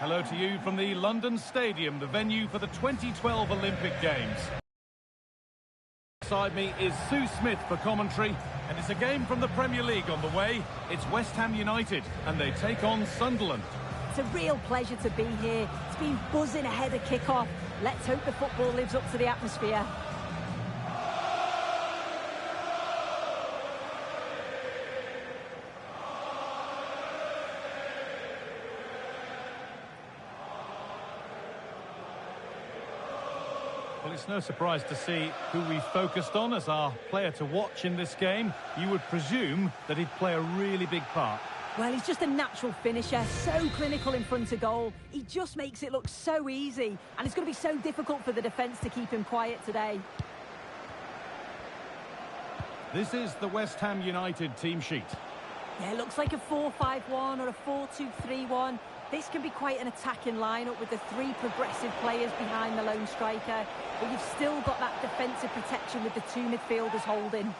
Hello to you from the London Stadium, the venue for the 2012 Olympic Games. Beside me is Sue Smith for commentary, and it's a game from the Premier League on the way. It's West Ham United, and they take on Sunderland. It's a real pleasure to be here. It's been buzzing ahead of kick-off. Let's hope the football lives up to the atmosphere. Well, it's no surprise to see who we focused on as our player to watch in this game. You would presume that he'd play a really big part. Well, he's just a natural finisher, so clinical in front of goal. He just makes it look so easy, and it's going to be so difficult for the defence to keep him quiet today. This is the West Ham United team sheet. Yeah, it looks like a 4-5-1 or a 4-2-3-1. This can be quite an attacking lineup with the three progressive players behind the lone striker, but you've still got that defensive protection with the two midfielders holding.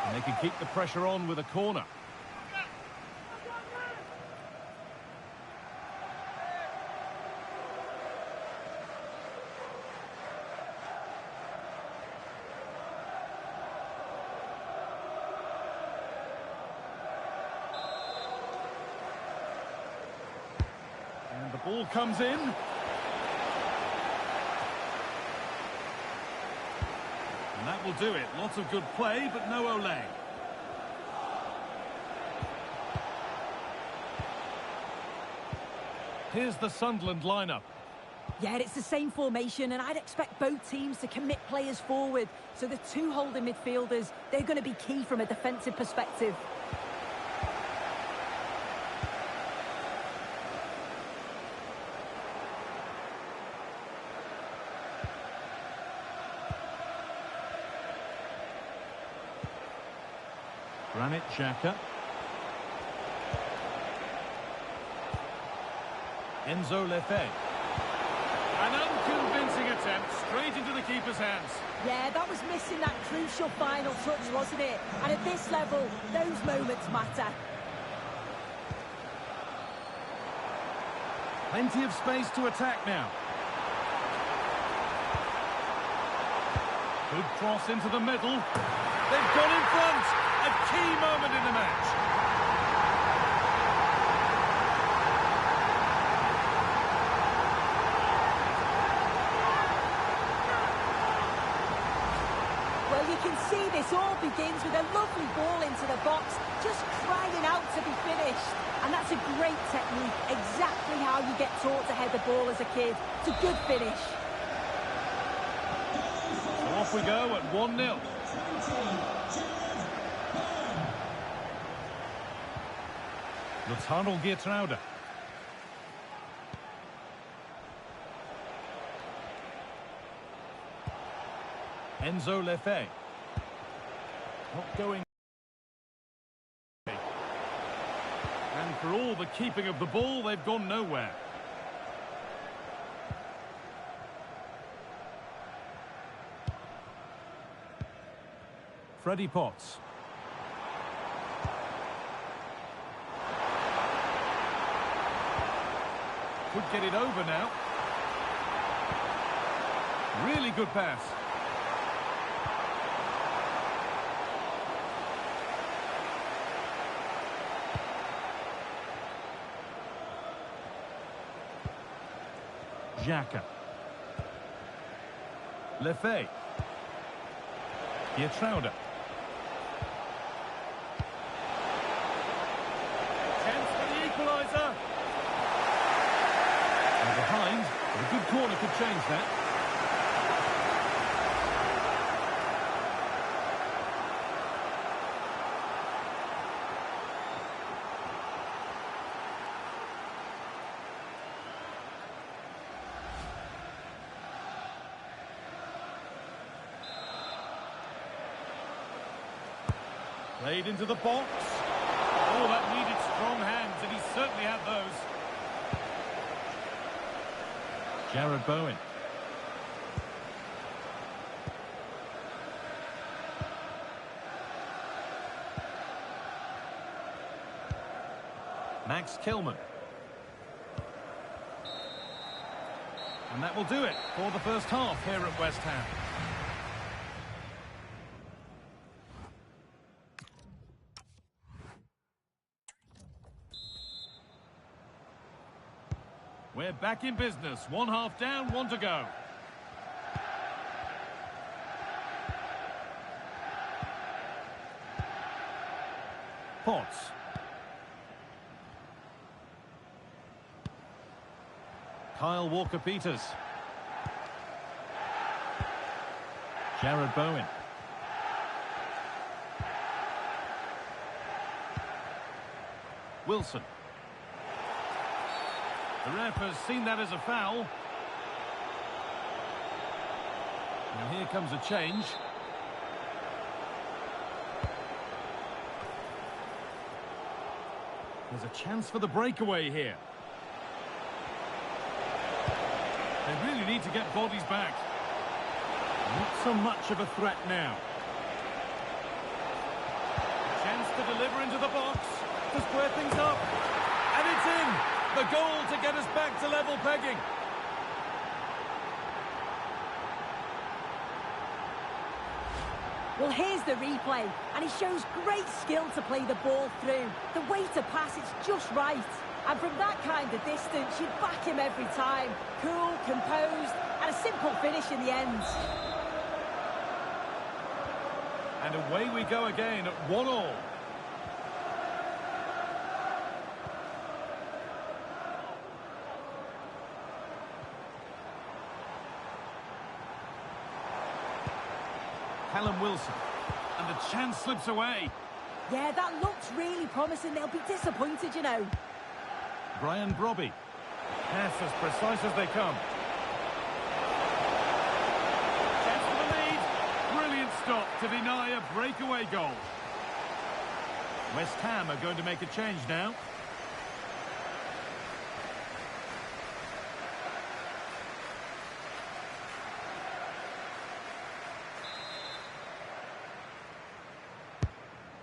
And they can keep the pressure on with a corner. And the ball comes in. And that will do it. Lots of good play, but no Olay. Here's the Sunderland lineup. Yeah, it's the same formation, and I'd expect both teams to commit players forward. So the two holding midfielders, they're going to be key from a defensive perspective. Granit Xhaka. Enzo Lefebvre. An unconvincing attempt straight into the keeper's hands. Yeah, that was missing that crucial final touch, wasn't it? And at this level, those moments matter. Plenty of space to attack now. Good cross into the middle. They've gone in front. A key moment in the match. Well, you can see this all begins with a lovely ball into the box, just crying out to be finished. And that's a great technique, exactly how you get taught to head the ball as a kid. It's a good finish. So off we go at 1-0. Luciano Geertruida. Enzo Lefebvre. Not going. And for all the keeping of the ball, they've gone nowhere. Freddie Potts. Could get it over now. Really good pass. Xhaka. Lefebvre. Geertruida. Chance for the equaliser. And behind, but a good corner could change that. Played into the box. Oh, that needed strong hands, and he certainly had those. Jared Bowen. Max Kilman. And that will do it for the first half here at West Ham. We're back in business. One half down, one to go. Potts. Kyle Walker-Peters. Jared Bowen. Wilson. The ref has seen that as a foul. And here comes a change. There's a chance for the breakaway here. They really need to get bodies back. Not so much of a threat now. Chance to deliver into the box, to square things up. And it's in! The goal to get us back to level pegging. Well, here's the replay, and he shows great skill to play the ball through. The way to pass, it's just right. And from that kind of distance, you'd back him every time. Cool, composed, and a simple finish in the end. And away we go again at 1-1. Callum Wilson, and the chance slips away. Yeah, that looks really promising. They'll be disappointed, you know. Brian Brobby. Pass as precise as they come. Chance for the lead. Brilliant stop to deny a breakaway goal. West Ham are going to make a change now.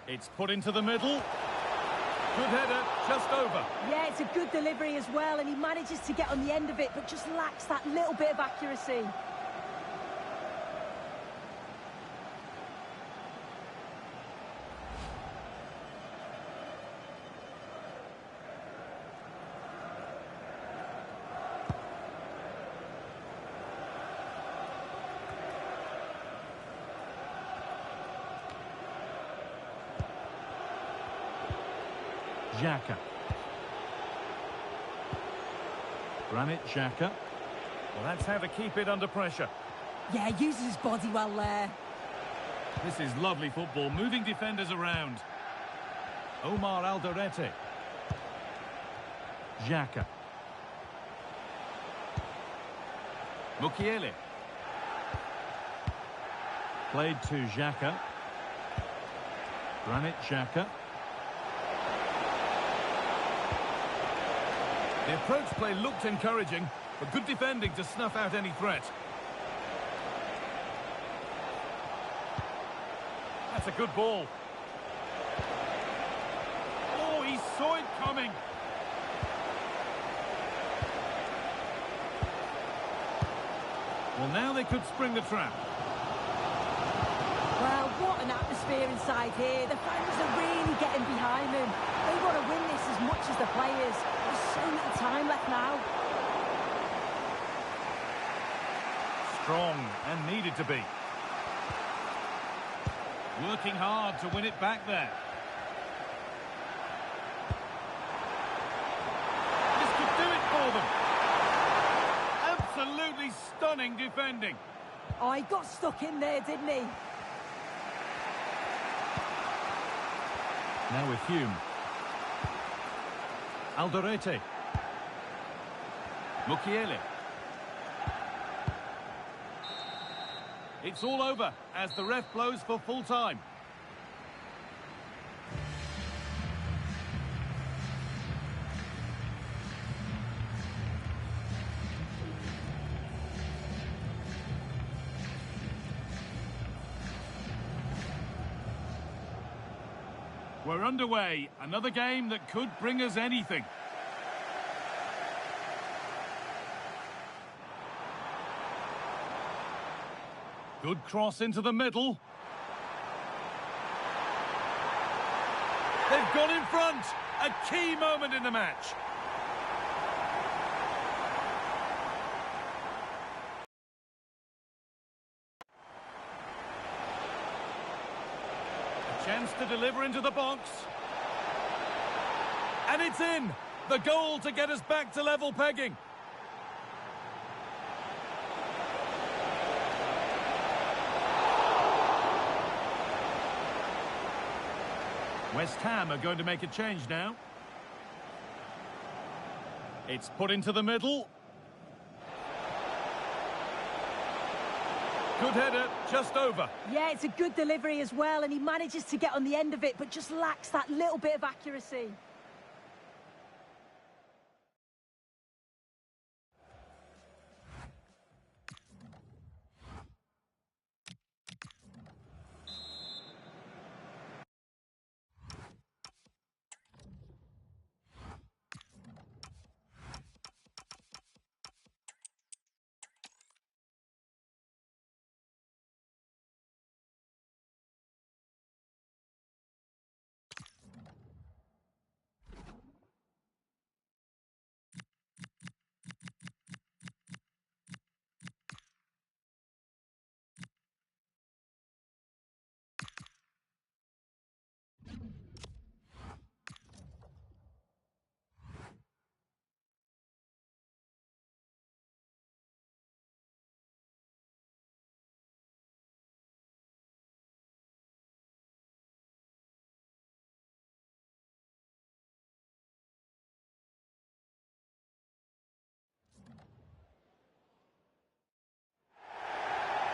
It's put into the middle. Good header, just over. Yeah, it's a good delivery as well, and he manages to get on the end of it, but just lacks that little bit of accuracy. Xhaka. Granit Xhaka. Well, that's how to keep it under pressure. Yeah, uses his body well there. This is lovely football, moving defenders around. Omar Alderete. Xhaka. Mukiele. Played to Xhaka. Granit Xhaka. The approach play looked encouraging, but good defending to snuff out any threat. That's a good ball. Oh, he saw it coming. Well, now they could spring the trap. Well, what an atmosphere inside here. The fans are really getting behind them. They want to win this as much as the players. There's so little time left now. Strong and needed to be. Working hard to win it back there. This could do it for them. Absolutely stunning defending. Oh, he got stuck in there, didn't he? Now with Hume. Alderete. Mukiele. It's all over as the ref blows for full time. We're underway. Another game that could bring us anything. Good cross into the middle. They've gone in front. A key moment in the match. A chance to deliver into the box. And it's in. The goal to get us back to level pegging. West Ham are going to make a change now. It's put into the middle. Good header, just over. Yeah, it's a good delivery as well, and he manages to get on the end of it, but just lacks that little bit of accuracy.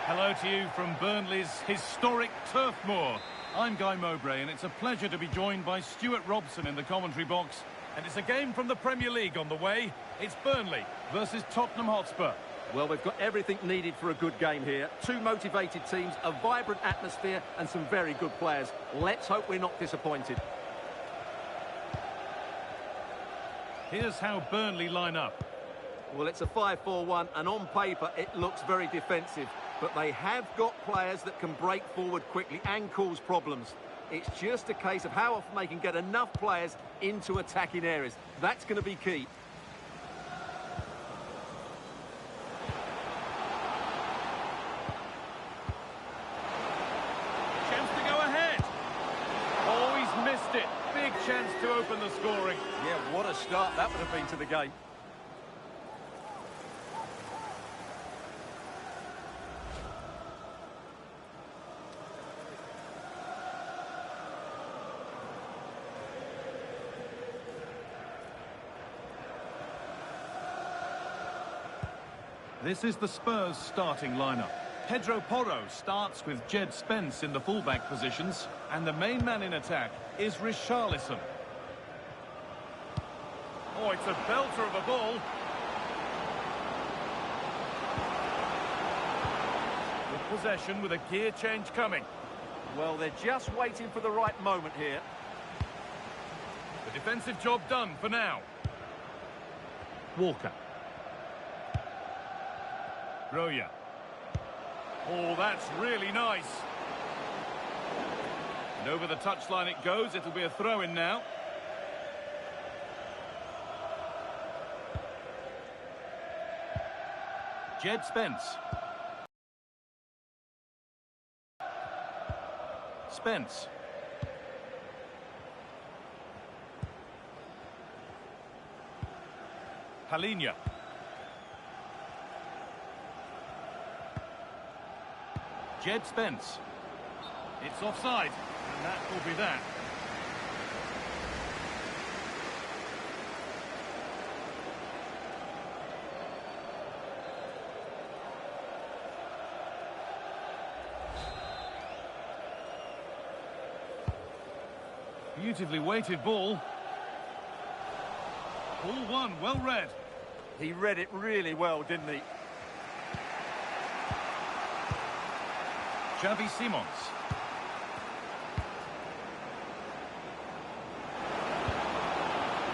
Hello to you from Burnley's historic Turf Moor. I'm Guy Mowbray, and it's a pleasure to be joined by Stuart Robson in the commentary box. And it's a game from the Premier League on the way. It's Burnley versus Tottenham Hotspur. Well, we've got everything needed for a good game here. Two motivated teams, a vibrant atmosphere, and some very good players. Let's hope we're not disappointed. Here's how Burnley line up. Well, it's a 5-4-1, and on paper, it looks very defensive. But they have got players that can break forward quickly and cause problems. It's just a case of how often they can get enough players into attacking areas. That's going to be key. Chance to go ahead. Oh, he's missed it. Big chance to open the scoring. Yeah, what a start that would have been to the game. This is the Spurs starting lineup. Pedro Porro starts with Jed Spence in the fullback positions, and the main man in attack is Richarlison. Oh, it's a belter of a ball. Good possession with a gear change coming. Well, they're just waiting for the right moment here. The defensive job done for now. Walker. Roya. Oh, that's really nice. And over the touchline it goes. It'll be a throw-in now. Jed Spence. Spence. Haaland. Jed Spence. It's offside, and that will be that. Beautifully weighted ball. Ball one, well read. He read it really well, didn't he? Xavi Simons.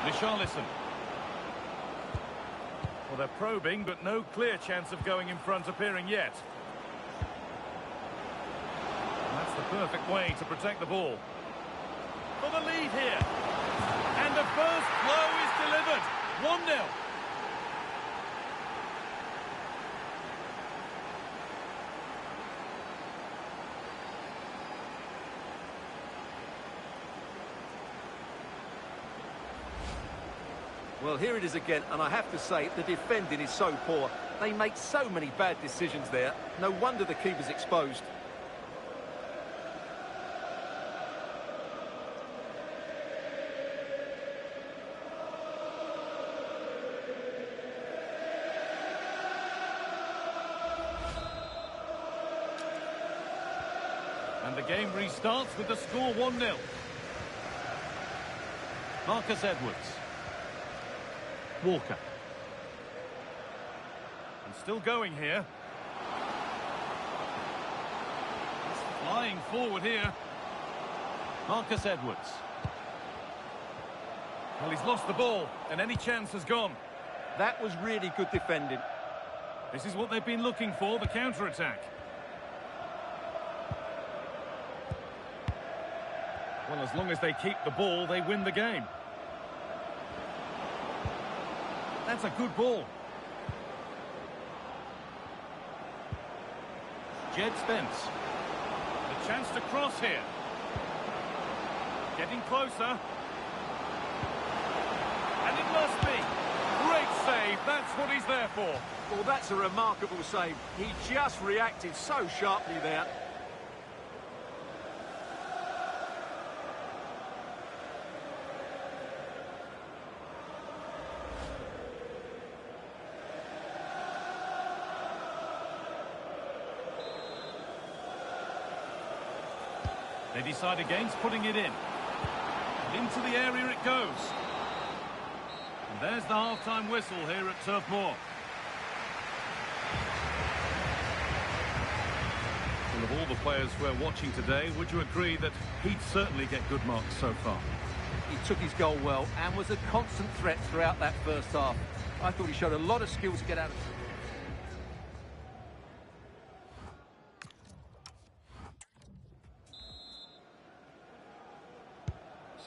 Richarlison. Well, they're probing, but no clear chance of going in front appearing yet. Perfect way to protect the ball. For the lead here. And the first blow is delivered. 1-0. Well, here it is again, and I have to say, the defending is so poor. They make so many bad decisions there. No wonder the keeper's exposed. And the game restarts with the score 1-0. Marcus Edwards. Walker. And still going here. He's flying forward here. Marcus Edwards. Well, he's lost the ball, and any chance has gone. That was really good defending. This is what they've been looking for, the counter-attack. Well, as long as they keep the ball, they win the game. That's a good ball. Jed Spence. The chance to cross here. Getting closer. And it must be. Great save. That's what he's there for. Well, that's a remarkable save. He just reacted so sharply there. They decide against putting it in. And into the area it goes. And there's the half-time whistle here at Turf Moor. Well, of all the players we're watching today, would you agree that he'd certainly get good marks so far? He took his goal well and was a constant threat throughout that first half. I thought he showed a lot of skill to get out of it.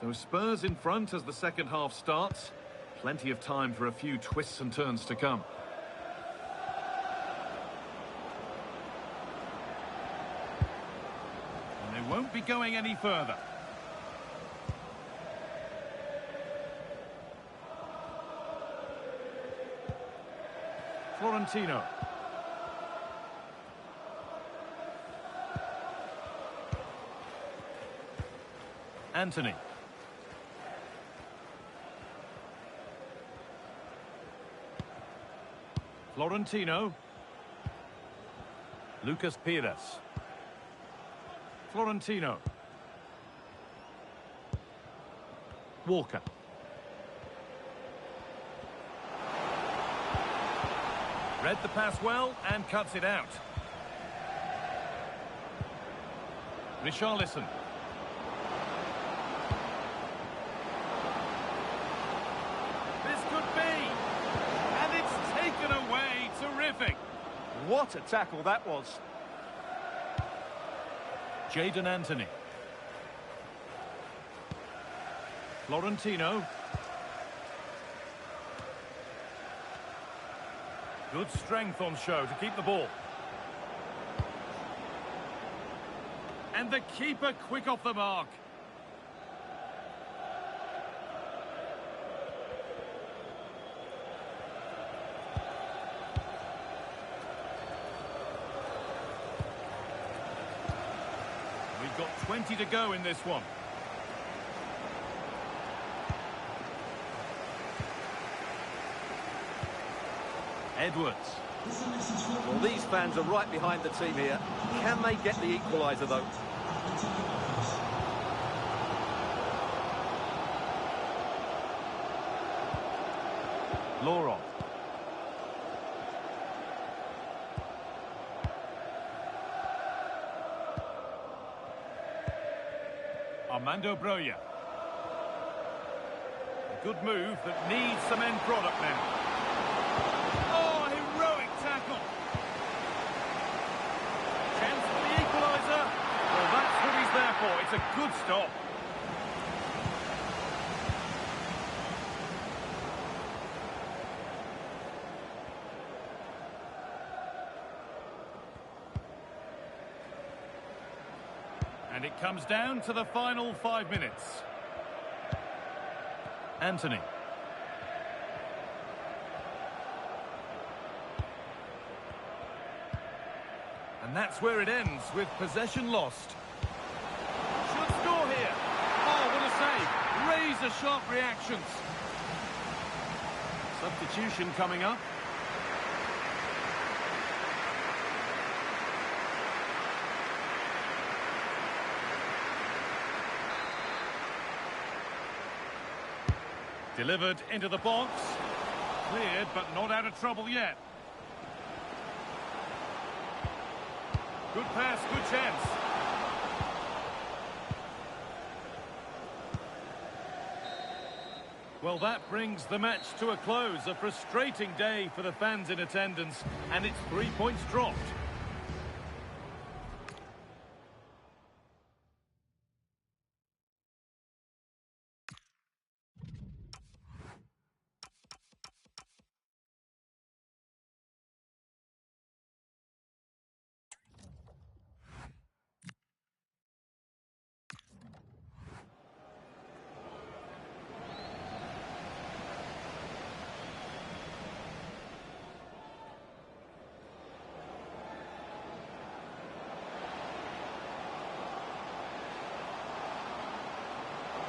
So Spurs in front as the second half starts. Plenty of time for a few twists and turns to come. And they won't be going any further. Florentino. Anthony. Florentino. Lucas Pires. Florentino. Walker. Read the pass well and cuts it out. Richarlison. This could be. And it's taken away. Terrific. What a tackle that was. Jadon Anthony. Florentino. Good strength on show to keep the ball. And the keeper quick off the mark. We've got 20 to go in this one. Edwards. Well, these fans are right behind the team here. Can they get the equaliser, though? Laurent. Armando Broja. A good move that needs some end product now. Oh, heroic tackle. Chance for the equaliser. Well, that's what for. It's a good stop. And it comes down to the final 5 minutes. Anthony. And that's where it ends, with possession lost. Should score here. Oh, what a save. Razor-sharp reactions. Substitution coming up. Delivered into the box. Cleared, but not out of trouble yet. Good pass, good chance. Well, that brings the match to a close. A frustrating day for the fans in attendance, and it's 3 points dropped.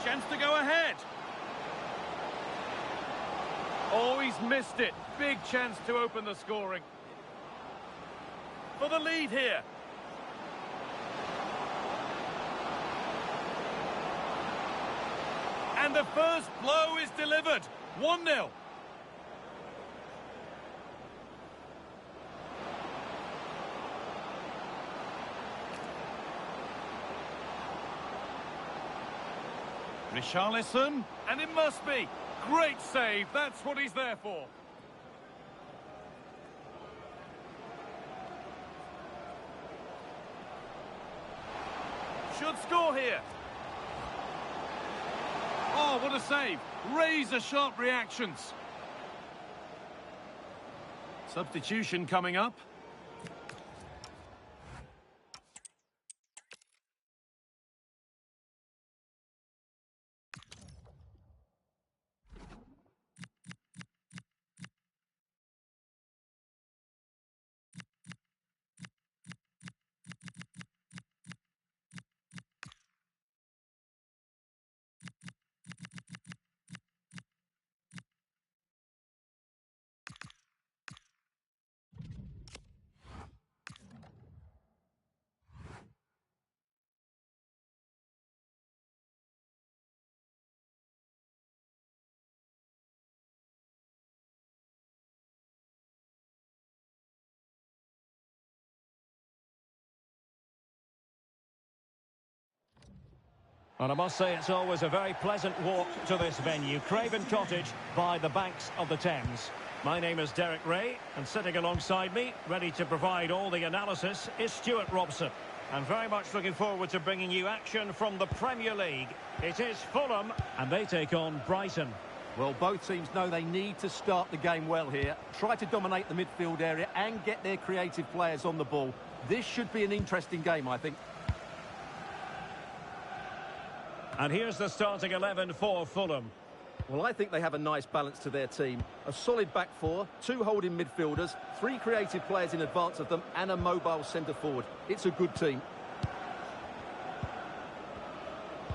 Chance to go ahead. Oh, he's missed it. Big chance to open the scoring. For the lead here. And the first blow is delivered. 1-0. Richarlison, and it must be. Great save, that's what he's there for. Should score here. Oh, what a save. Razor-sharp reactions. Substitution coming up. And I must say it's always a very pleasant walk to this venue, Craven Cottage, by the banks of the Thames. My name is Derek Ray, and sitting alongside me, ready to provide all the analysis, is Stuart Robson. And very much looking forward to bringing you action from the Premier League. It is Fulham, and they take on Brighton. Well, both teams know they need to start the game well here. Try to dominate the midfield area and get their creative players on the ball. This should be an interesting game, I think. And here's the starting 11 for Fulham. Well, I think they have a nice balance to their team. A solid back four, 2 holding midfielders, 3 creative players in advance of them, and a mobile centre-forward. It's a good team.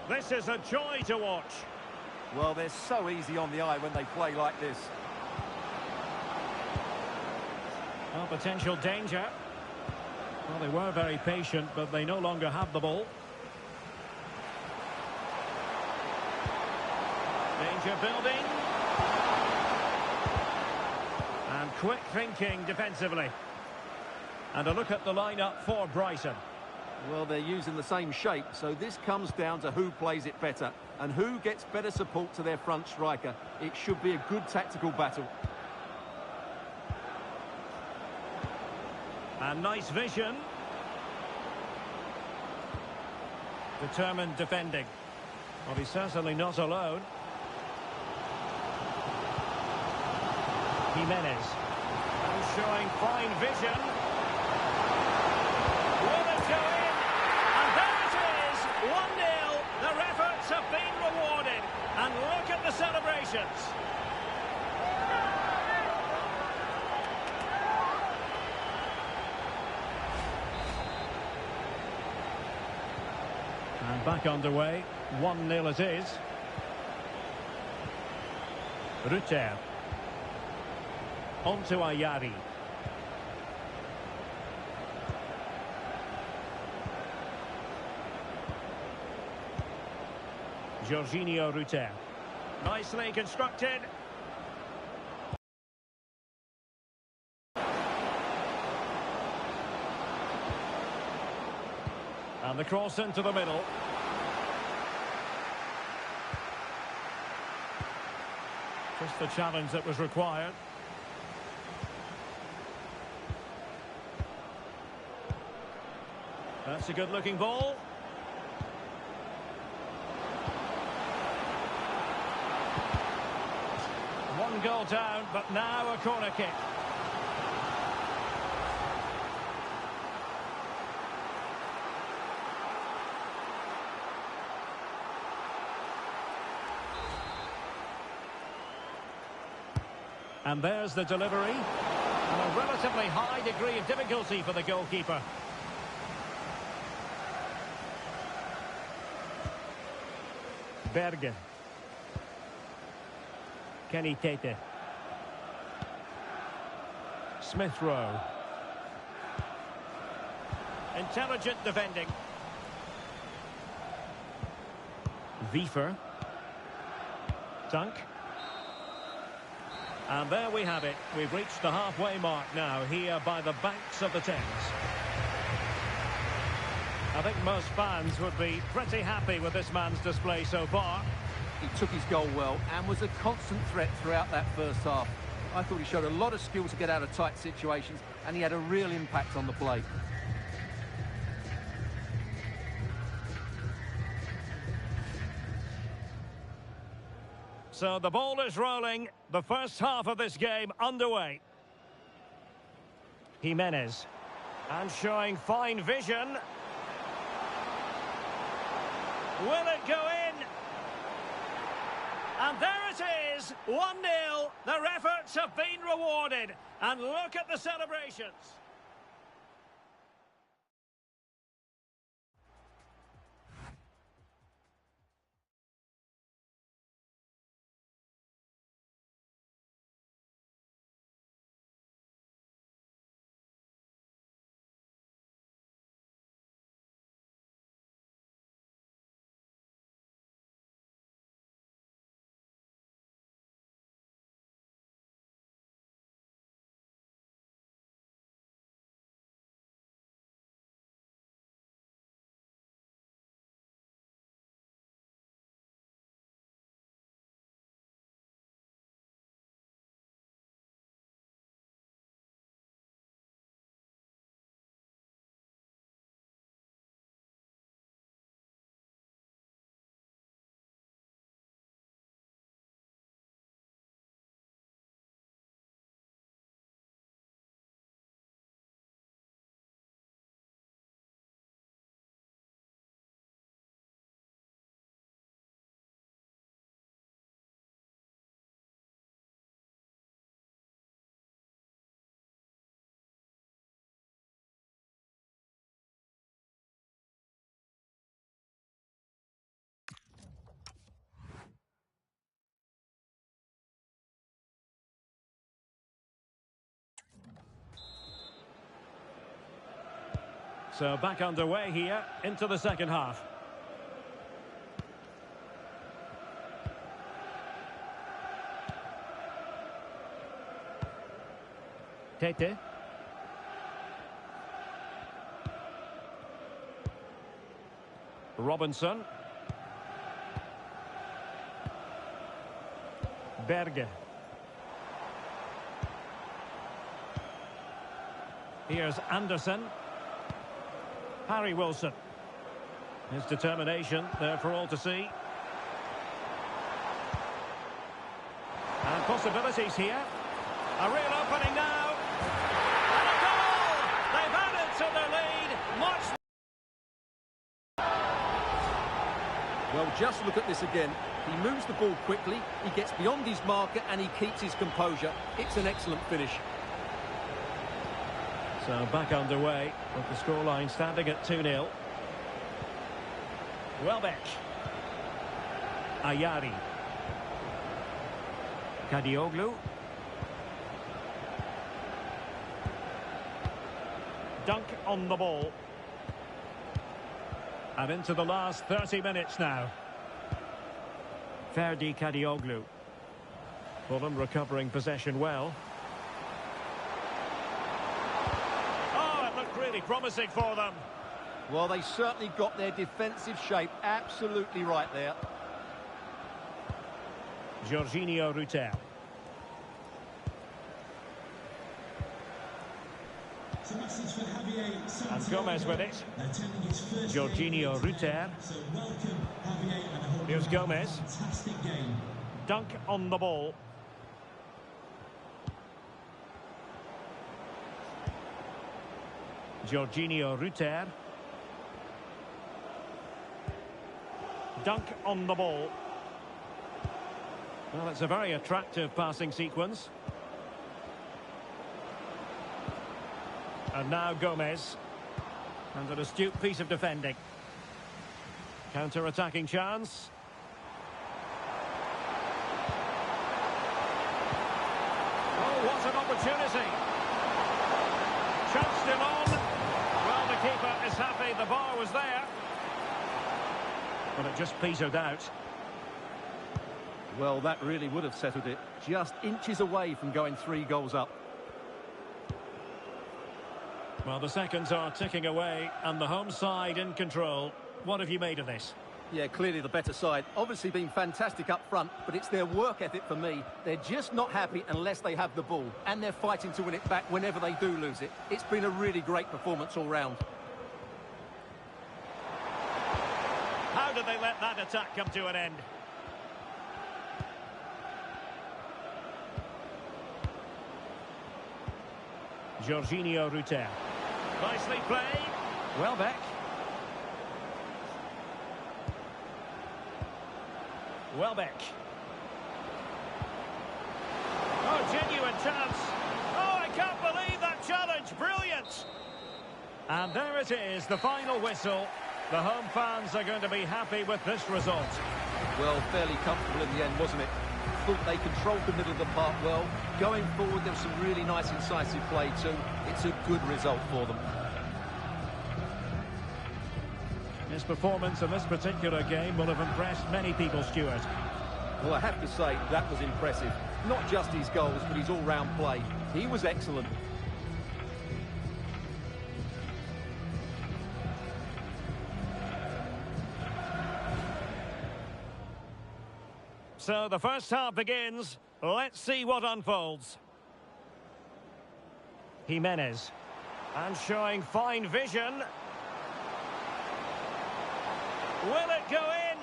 This is a joy to watch. Well, they're so easy on the eye when they play like this. Well, potential danger. Well, they were very patient, but they no longer have the ball. Danger building. And quick thinking defensively. And a look at the lineup for Brighton. Well, they're using the same shape, so this comes down to who plays it better and who gets better support to their front striker. It should be a good tactical battle. And nice vision. Determined defending. Well, he's certainly not alone. Jimenez. And showing fine vision. Will it go in? And there it is! 1-0. Their efforts have been rewarded. And look at the celebrations. And back underway. 1-0 it is. Rutter. On to Ayari. Jorginho Rutter. Nicely constructed. And the cross into the middle. Just the challenge that was required. That's a good-looking ball. One goal down, but now a corner kick. And there's the delivery. And a relatively high degree of difficulty for the goalkeeper. Berge. Kenny Tete. Smith Rowe. Intelligent defending. Wiefer. Dunk. And there we have it. We've reached the halfway mark now here by the banks of the Thames. I think most fans would be pretty happy with this man's display so far. He took his goal well and was a constant threat throughout that first half. I thought he showed a lot of skill to get out of tight situations, and he had a real impact on the play. So the ball is rolling. The first half of this game underway. Jimenez. And showing fine vision. Will it go in? And there it is, 1-0. Their efforts have been rewarded. And look at the celebrations. So back underway here into the second half. Tete. Robinson. Berge. Here's Anderson. Harry Wilson. His determination there for all to see. And possibilities here. A real opening now. And a goal! They've added to their lead. Much. Well, just look at this again. He moves the ball quickly, he gets beyond his marker and he keeps his composure. It's an excellent finish. So back underway with the scoreline standing at 2-0. Welbeck. Ayari. Kadioglu. Dunk on the ball. And into the last 30 minutes now. Ferdi Kadioglu. Fulham recovering possession well. Oh, it looked really promising for them. Well, they certainly got their defensive shape absolutely right there. Jorginho Rutter. And Gomez with it. Jorginho Rutter. Here's Gomez. Dunk on the ball. Jorginho Rutter. Dunk on the ball. Well, it's a very attractive passing sequence. And now Gomez. And an astute piece of defending. Counter-attacking chance. Oh, what an opportunity. Chance still on. Well, the keeper is happy the bar was there. But it just petered out. Well, that really would have settled it. Just inches away from going 3 goals up. Well, the seconds are ticking away and the home side in control. What have you made of this? Yeah, clearly the better side. Obviously been fantastic up front, but it's their work ethic for me. They're just not happy unless they have the ball, and they're fighting to win it back whenever they do lose it. It's been a really great performance all round. How did they let that attack come to an end? Jorginho Rutter. Nicely played. Welbeck. Welbeck. Oh, genuine chance. Oh, I can't believe that challenge. Brilliant. And there it is, the final whistle. The home fans are going to be happy with this result. Well, fairly comfortable in the end, wasn't it? Thought they controlled the middle of the park well. Going forward, there was some really nice incisive play too. It's a good result for them. His performance in this particular game will have impressed many people, Stuart. Well, I have to say, that was impressive. Not just his goals, but his all-round play. He was excellent. So the first half begins. Let's see what unfolds. Jimenez. And showing fine vision. Will it go in?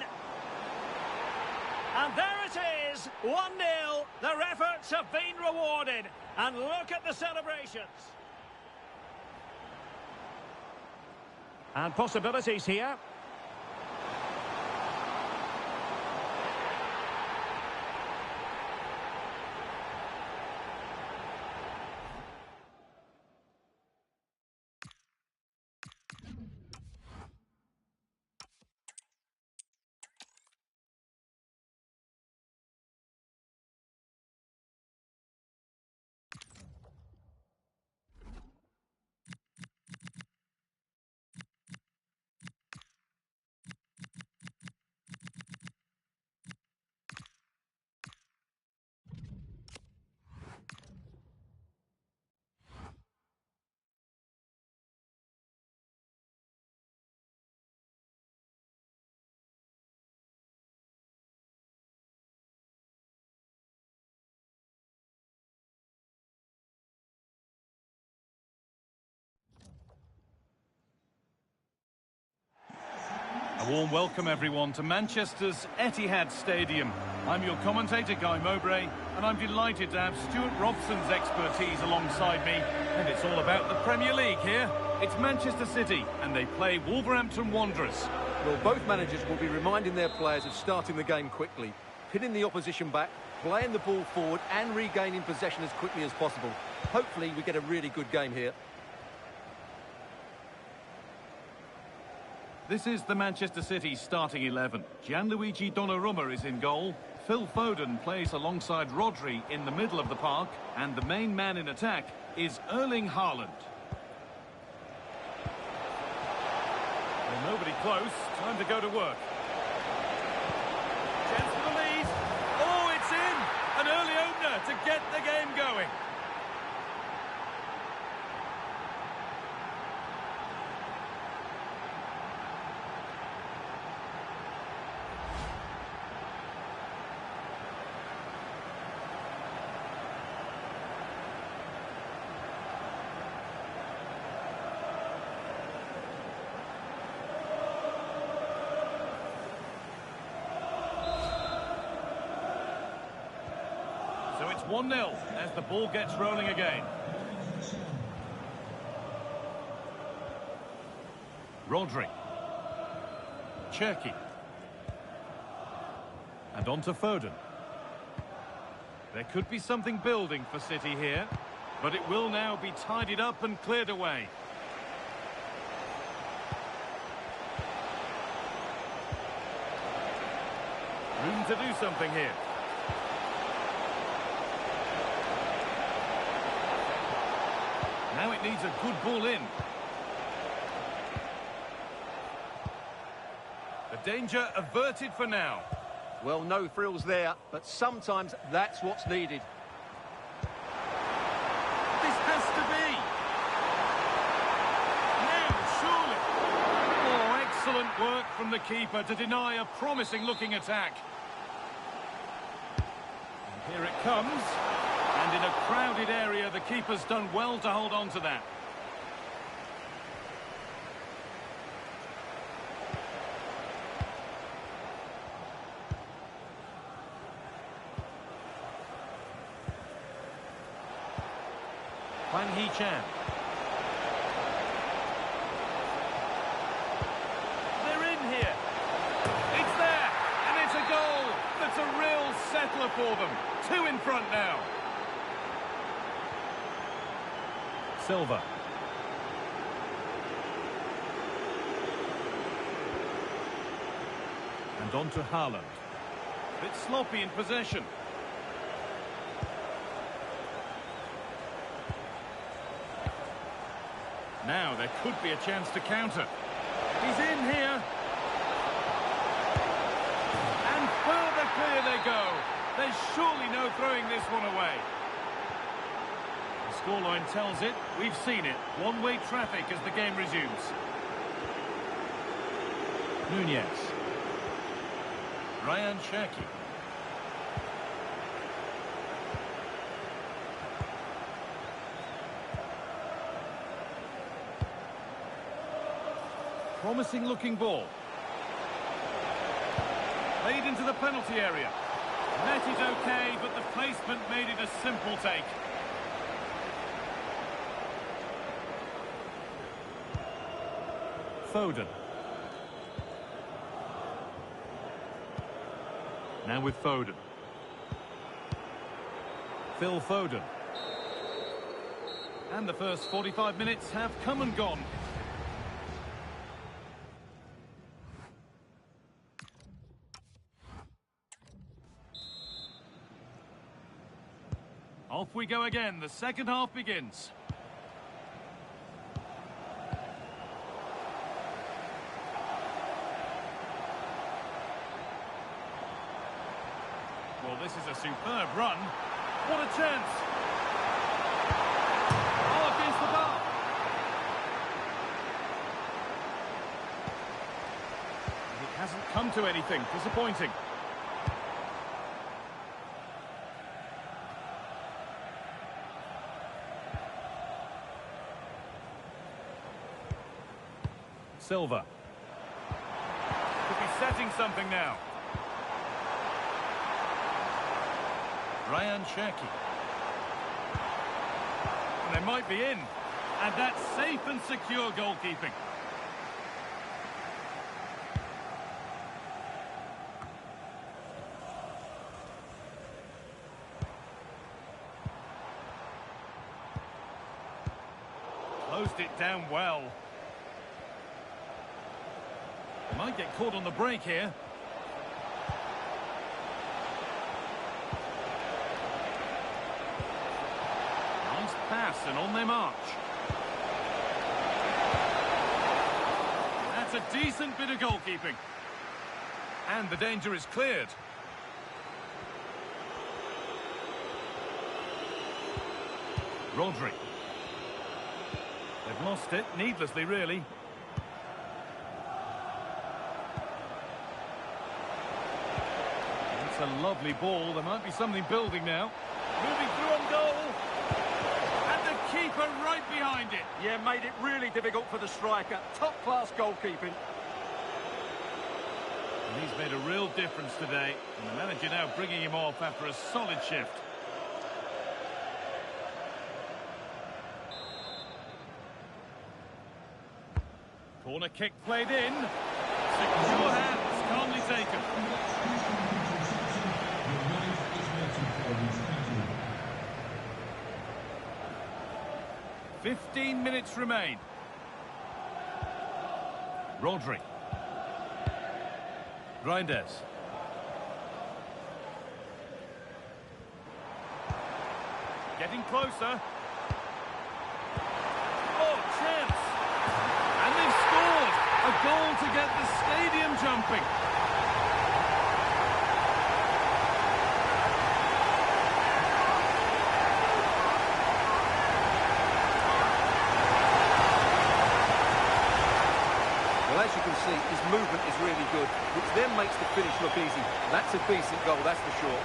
And there it is, 1-0. Their efforts have been rewarded. And look at the celebrations. And possibilities here. A warm welcome, everyone, to Manchester's Etihad Stadium. I'm your commentator, Guy Mowbray, and I'm delighted to have Stuart Robson's expertise alongside me. And it's all about the Premier League here. It's Manchester City, and they play Wolverhampton Wanderers. Well, both managers will be reminding their players of starting the game quickly, pinning the opposition back, playing the ball forward and regaining possession as quickly as possible. Hopefully we get a really good game here. This is the Manchester City starting 11. Gianluigi Donnarumma is in goal. Phil Foden plays alongside Rodri in the middle of the park. And the main man in attack is Erling Haaland. Well, nobody close. Time to go to work. Chance for the lead. Oh, it's in! An early opener to get the game going. So it's 1-0 as the ball gets rolling again. Rodri. Cherki. And on to Foden. There could be something building for City here, but it will now be tidied up and cleared away. Room to do something here. Now it needs a good ball in. The danger averted for now. Well, no thrills there, but sometimes that's what's needed. This has to be. Now, surely. Oh, excellent work from the keeper to deny a promising-looking attack. And here it comes. And in a crowded area, the keeper's done well to hold on to that. Hwang Hee-chan. They're in here. It's there, and it's a goal. That's a real settler for them. 2 in front now. Silva. And on to Haaland. Bit sloppy in possession. Now there could be a chance to counter. He's in here. And further clear they go. There's surely no throwing this one away. The scoreline tells it. We've seen it. One-way traffic as the game resumes. Nunez. Ryan Cherki. Promising looking ball. Played into the penalty area. Net is okay, but the placement made it a simple take. Foden. Now with Foden. Phil Foden. And the first 45 minutes have come and gone. Off we go again. The second half begins. Well, this is a superb run. What a chance. Oh, against the bar. It hasn't come to anything. Disappointing. Silva. resetting something now. Ryan Cherki. And they might be in. And that's safe and secure goalkeeping. Closed it down well. Might get caught on the break here. Nice pass and on they march. That's a decent bit of goalkeeping. And the danger is cleared. Rodri. They've lost it, needlessly really. It's a lovely ball. There might be something building now. Moving through on goal. And the keeper right behind it. Yeah, made it really difficult for the striker. Top-class goalkeeping. And he's made a real difference today. And the manager now bringing him off after a solid shift. Corner kick played in. Secure hands, calmly taken. "15 minutes remain. Rodri. Reinders. Getting closer. Oh, chance. And they've scored. A goal to get the stadium jumping. Well, as you can see, his movement is really good, which then makes the finish look easy. That's a decent goal, that's for sure.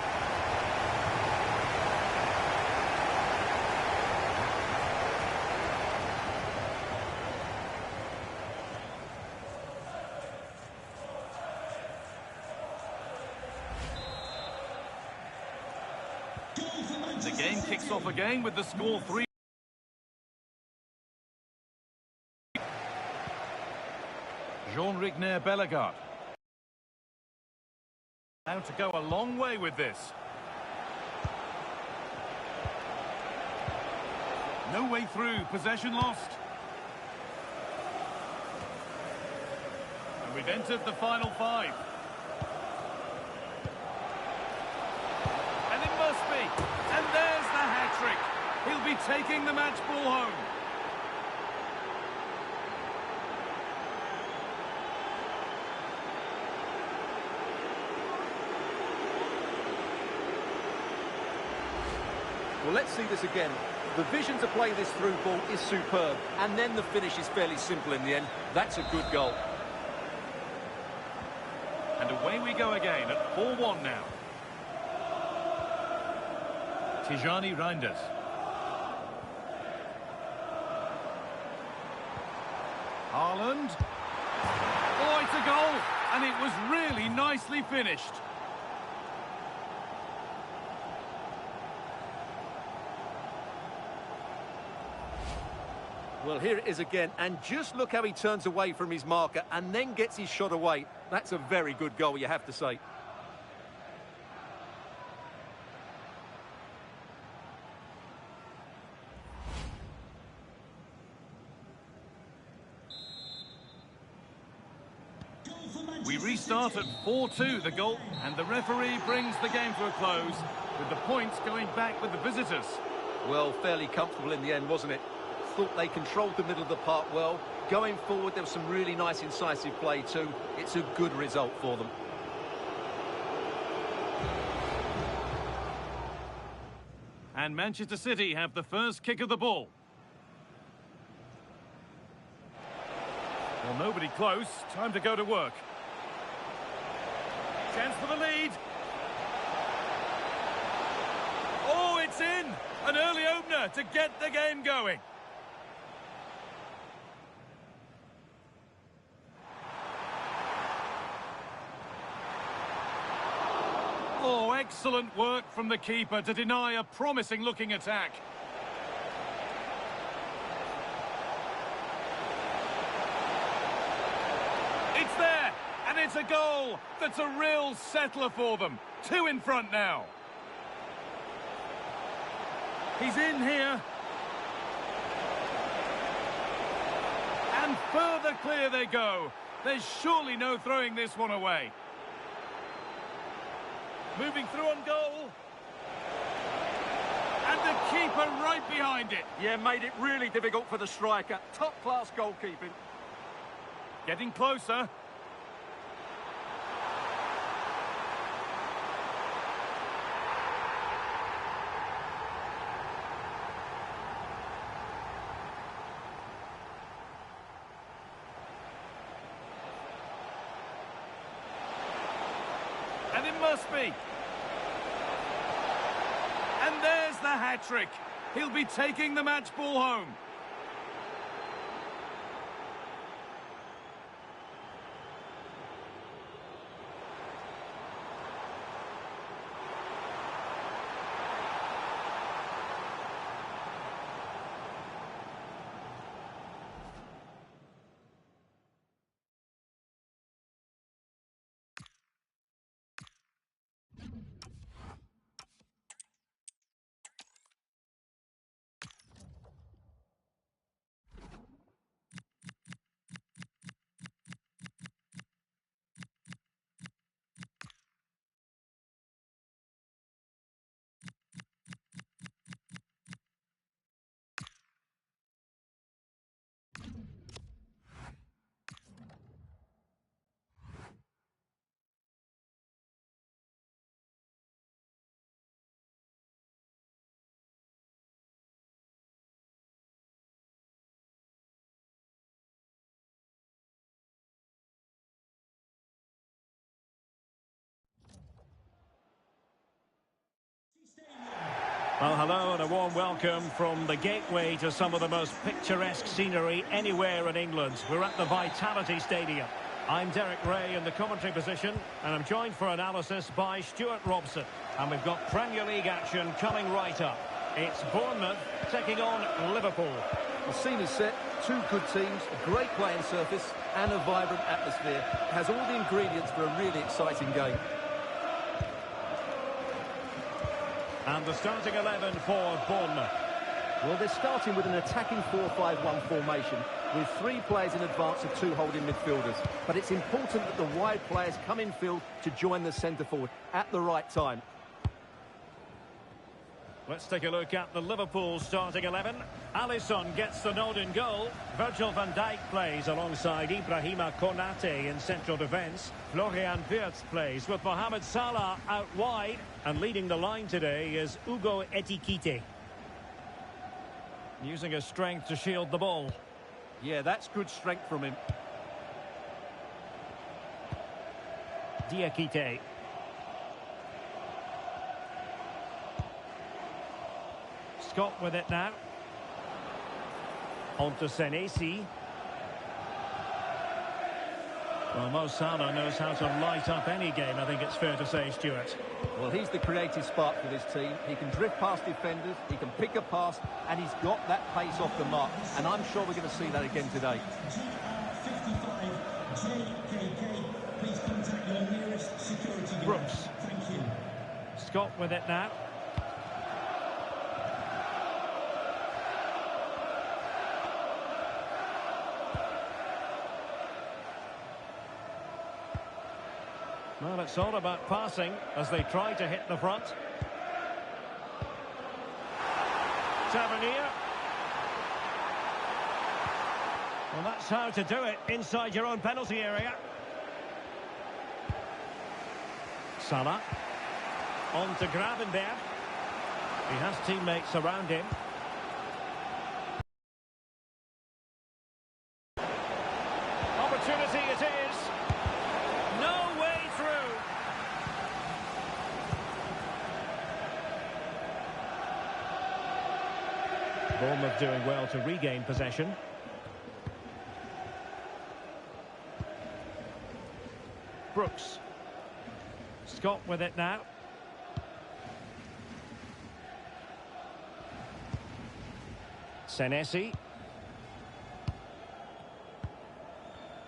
The game kicks off again with the score 3. Jean-Rigner Bellegarde. Now to go a long way with this. No way through, possession lost. And we've entered the final 5. And it must be. And there's the hat-trick. He'll be taking the match ball home. Well, let's see this again. The vision to play this through ball is superb, and then the finish is fairly simple in the end. That's a good goal. And away we go again at 4-1 now. Tijani Reinders. Haaland. Oh, it's a goal! And it was really nicely finished. Well, here it is again, and just look how he turns away from his marker and then gets his shot away. That's a very good goal, you have to say. We restart at 4-2, the goal, and the referee brings the game to a close, with the points going back with the visitors. Well, fairly comfortable in the end, wasn't it? Thought they controlled the middle of the park well. Going forward, there was some really nice incisive play too. It's a good result for them. And Manchester City have the first kick of the ball. Well, nobody close. Time to go to work. Chance for the lead. Oh, it's in! An early opener to get the game going. excellent work from the keeper to deny a promising-looking attack. It's there, and it's a goal. That's a real settler for them. 2 in front now. He's in here. And further clear they go. There's surely no throwing this one away. Moving through on goal. And the keeper right behind it. Yeah, made it really difficult for the striker. Top-class goalkeeping. Getting closer. And it must be. And there's the hat-trick. He'll be taking the match ball home. Well, hello and a warm welcome from the gateway to some of the most picturesque scenery anywhere in England. We're at the Vitality Stadium. I'm Derek Ray in the commentary position, and I'm joined for analysis by Stuart Robson. And we've got Premier League action coming right up. It's Bournemouth taking on Liverpool. The scene is set, 2 good teams, a great playing surface and a vibrant atmosphere. It has all the ingredients for a really exciting game. And the starting 11 for Bournemouth. Well, they're starting with an attacking 4-5-1 formation with 3 players in advance of 2 holding midfielders. But it's important that the wide players come in field to join the centre forward at the right time. Let's take a look at the Liverpool starting 11. Alisson gets the nod in goal. Virgil van Dijk plays alongside Ibrahima Konate in central defence. Florian Wirtz plays with Mohamed Salah out wide. And leading the line today is Hugo Ekitike. Using his strength to shield the ball. Yeah, that's good strength from him. Diakite. Scott with it now. On to Senesi. Well, Mo Salah knows how to light up any game, I think it's fair to say, Stuart. Well, he's the creative spark for this team. He can drift past defenders, he can pick a pass, and he's got that pace off the mark. And I'm sure we're going to see that again today. Brooks. Scott with it now. Well, it's all about passing as they try to hit the front. Tavernier. Well, that's how to do it inside your own penalty area. Salah. On to Gravenberg. He has teammates around him. Opportunity it is. No way through. Bournemouth doing well to regain possession. Brooks. Scott with it now. Senesi.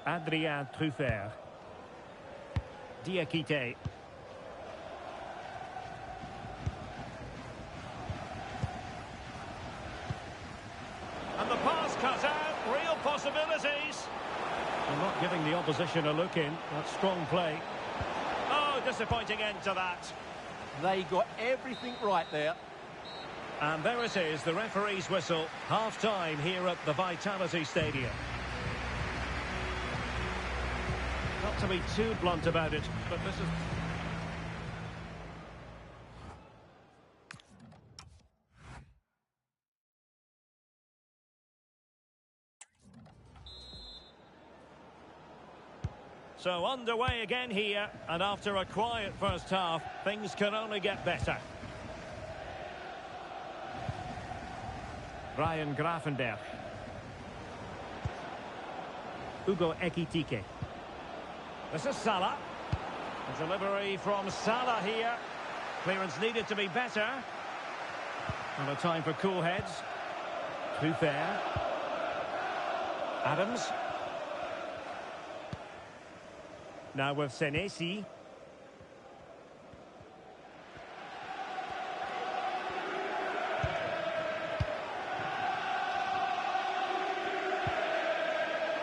Adrien Truffert. Diakite. And the pass cut out. Real possibilities. And not giving the opposition a look in. That's strong play. Oh, disappointing end to that. They got everything right there. And there it is, the referee's whistle. Half-time here at the Vitality Stadium. Not to be too blunt about it, but this is... So underway again here, and after a quiet first half, things can only get better. Ryan Gravenberch. Hugo Ekitike. This is Salah. A delivery from Salah here. Clearance needed to be better. And a time for cool heads. Truffert. Adams. Now with Senesi.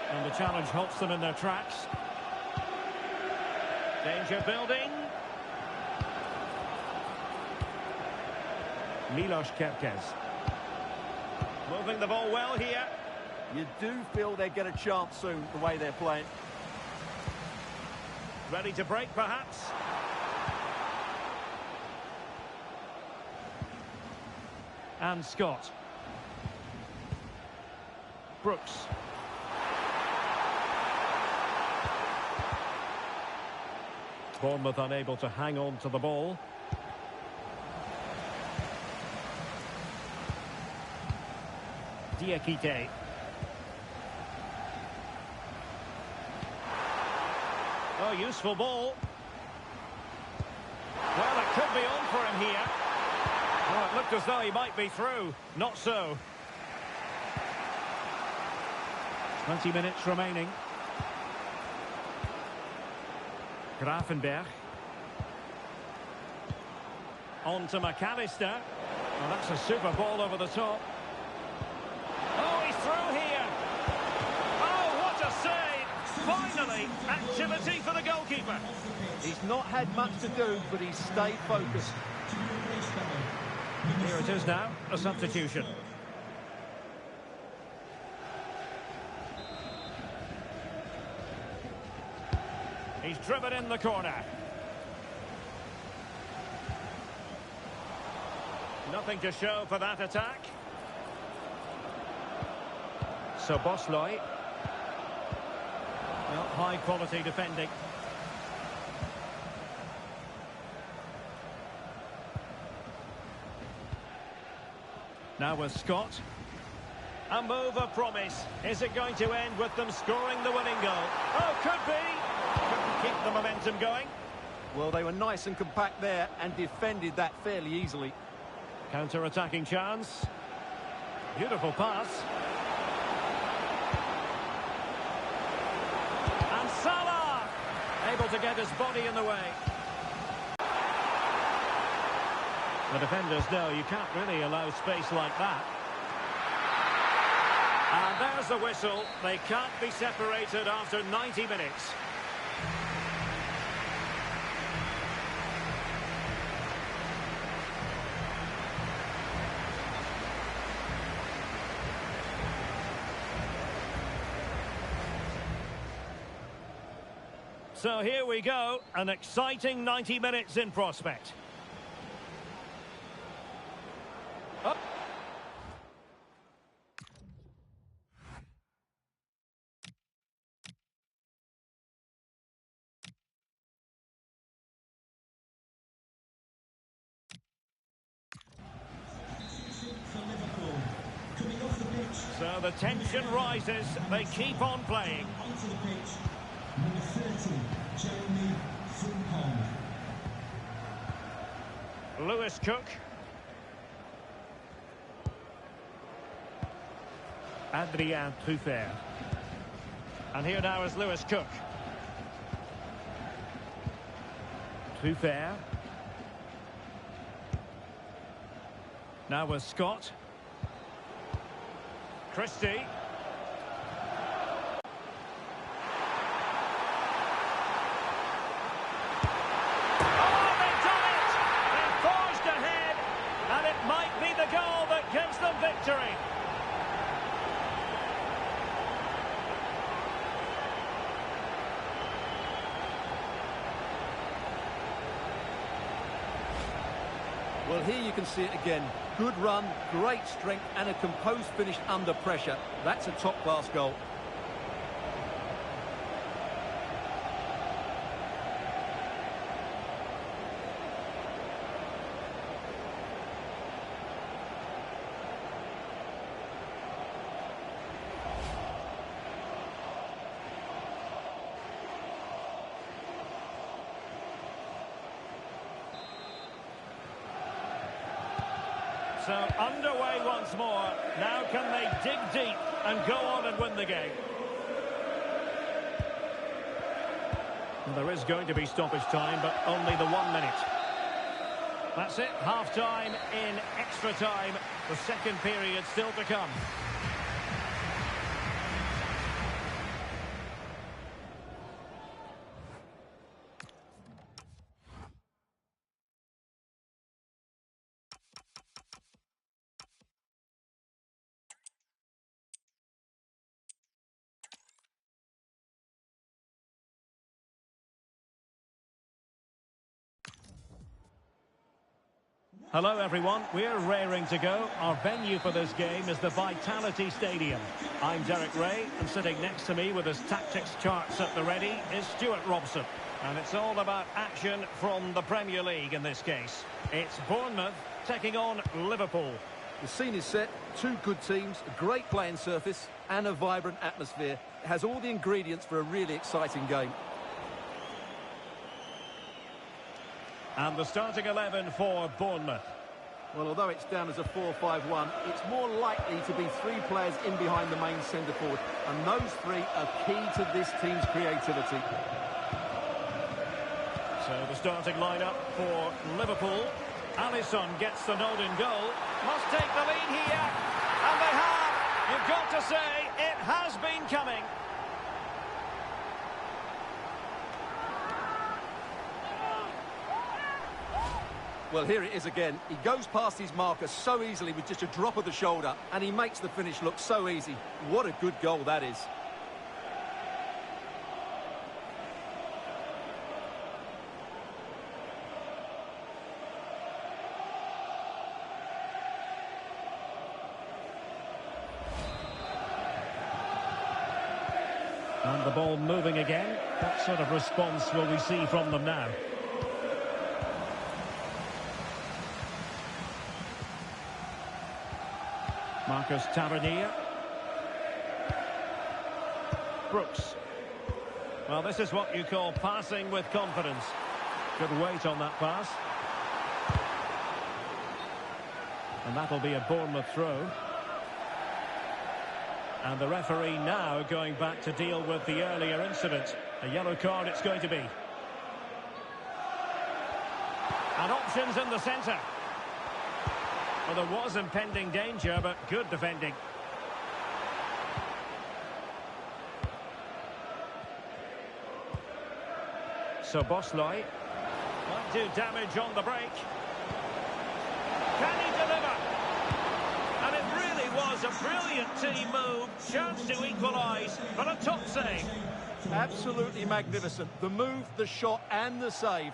And the challenge halts them in their tracks. Danger building. Milos Kerkez. Moving the ball well here. You do feel they'll get a chance soon, the way they're playing. Ready to break, perhaps. And Scott. Brooks. Bournemouth unable to hang on to the ball. Diakite. Oh, useful ball. Well, it could be on for him here. Oh, it looked as though he might be through. Not so. 20 minutes remaining. Gravenberch. On to McAllister. Well, that's a super ball over the top. Oh, he's through here. Oh, what a save. Finally, activity for the goalkeeper. He's not had much to do, but he's stayed focused. Here it is now, a substitution. He's driven in the corner. Nothing to show for that attack. So Bosloy. Well, high quality defending. Now with Scott. A move of promise. Is it going to end with them scoring the winning goal? Oh, could be. Couldn't keep the momentum going. Well, they were nice and compact there and defended that fairly easily. Counter-attacking chance. Beautiful pass. And Salah! Able to get his body in the way. The defenders know you can't really allow space like that. And there's the whistle. They can't be separated after 90 minutes. So here we go, an exciting 90 minutes in prospect. Up. So the tension rises, they keep on playing. Onto the pitch. Number 30, Jeremy Frimpong. Lewis Cook. Adrien Truffert. And here now is Lewis Cook. Truffert. Now with Scott. Christie. Oh, they've done it! They've forged ahead, and it might be the goal that gives them victory. Well, here you can see it again. Good run, great strength, and a composed finish under pressure. That's a top-class goal. So underway once more. Now can they dig deep and go on and win the game? Well, there is going to be stoppage time, but only the 1 minute. That's it, half-time in extra time. The second period still to come. Hello everyone, we're raring to go. Our venue for this game is the Vitality Stadium. I'm Derek Ray, and sitting next to me with his tactics charts at the ready is Stuart Robson. And it's all about action from the Premier League in this case. It's Bournemouth taking on Liverpool. The scene is set, two good teams, a great playing surface and a vibrant atmosphere. It has all the ingredients for a really exciting game. And the starting 11 for Bournemouth. Well, although it's down as a 4-5-1, it's more likely to be three players in behind the main centre-forward. And those three are key to this team's creativity. So the starting lineup for Liverpool. Alisson gets the nod in goal. Must take the lead here. And they have. You've got to say, it has been coming. Well, here it is again. He goes past his marker so easily with just a drop of the shoulder, and he makes the finish look so easy. What a good goal that is. And the ball moving again. What sort of response will we see from them now? Marcus Tavernier. Brooks. Well, this is what you call passing with confidence. Good weight on that pass. And that'll be a Bournemouth throw. And the referee now going back to deal with the earlier incident. A yellow card it's going to be. And options in the centre. Well, there was impending danger, but good defending. So Bosley might do damage on the break. Can he deliver? And it really was a brilliant team move. Chance to equalise, but a top save. Absolutely magnificent. The move, the shot and the save.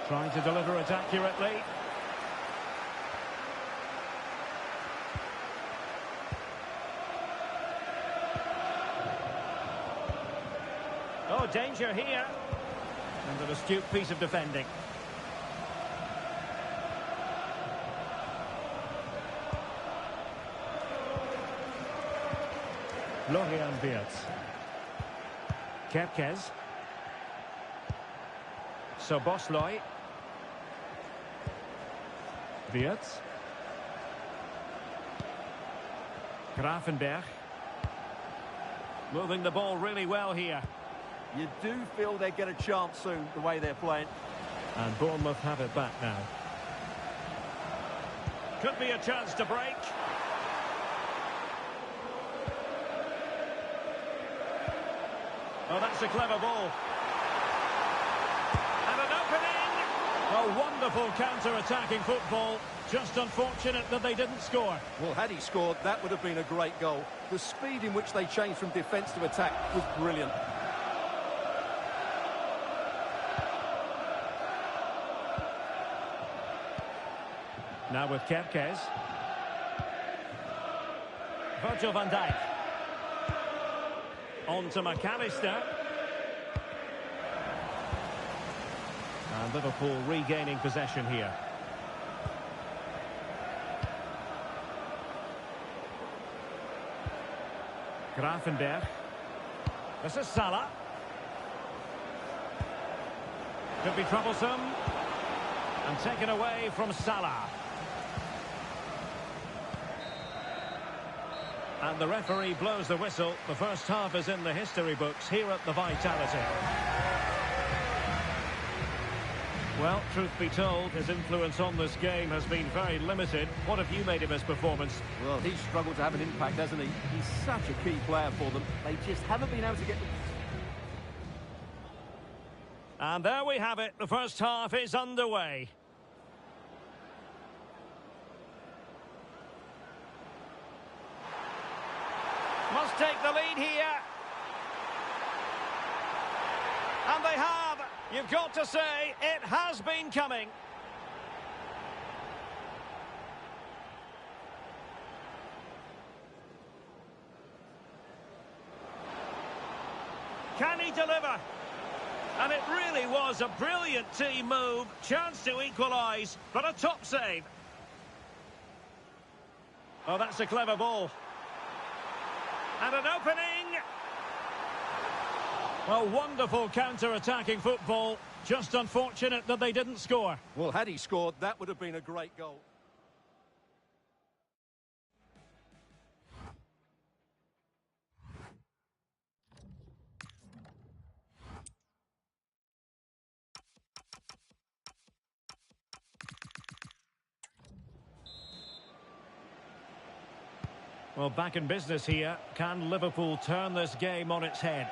Trying to deliver it accurately. Oh, danger here. And an astute piece of defending. Florian Wirtz. Kerkez. Szoboszlai. Wirtz. Gravenberg. Moving the ball really well here. You do feel they get a chance soon, the way they're playing. And Bournemouth have it back now. Could be a chance to break. Oh, that's a clever ball. And an opening. A wonderful counter-attacking football. Just unfortunate that they didn't score. Well, had he scored, that would have been a great goal. The speed in which they changed from defence to attack was brilliant. Now with Kerkez. Virgil van Dijk. On to McAllister. And Liverpool regaining possession here. Gravenberg. This is Salah. Could be troublesome. And taken away from Salah. And the referee blows the whistle. The first half is in the history books here at the Vitality. Well, truth be told, his influence on this game has been very limited. What have you made of his performance? Well, he's struggled to have an impact, hasn't he? He's such a key player for them. They just haven't been able to get... And there we have it. The first half is underway. Must take the lead here. And they have. You've got to say, it has been coming. Can he deliver? And it really was a brilliant team move. Chance to equalise, but a top save. Oh, that's a clever ball. And an opening. Well, wonderful counter-attacking football. Just unfortunate that they didn't score. Well, had he scored, that would have been a great goal. Well, back in business here. Can Liverpool turn this game on its head?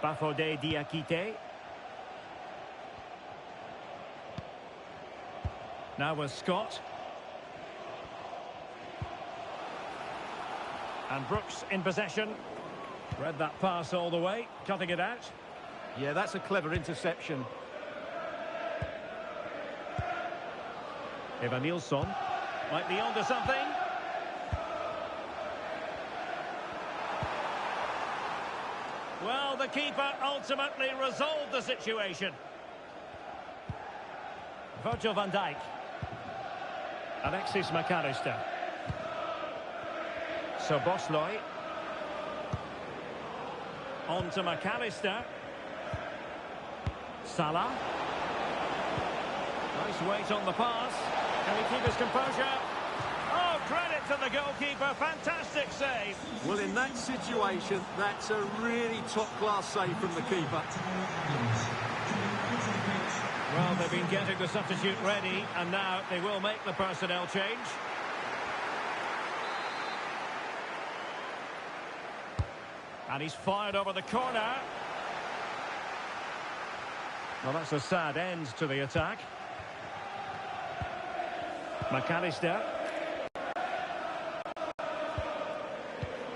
Bafodé Diakité. Now with Scott. And Brooks in possession. Read that pass all the way, cutting it out. Yeah, that's a clever interception. Evan Nilsson might be onto something. Well, the keeper ultimately resolved the situation. Virgil van Dijk. Alexis McAllister. Szoboszlai. On to McAllister. Salah. Nice weight on the pass. Can he keep his composure? Oh, credit to the goalkeeper. Fantastic save. Well, in that situation, that's a really top-class save from the keeper. Well, they've been getting the substitute ready, and now they will make the personnel change. And he's fired over the corner. Well, that's a sad end to the attack. McAllister.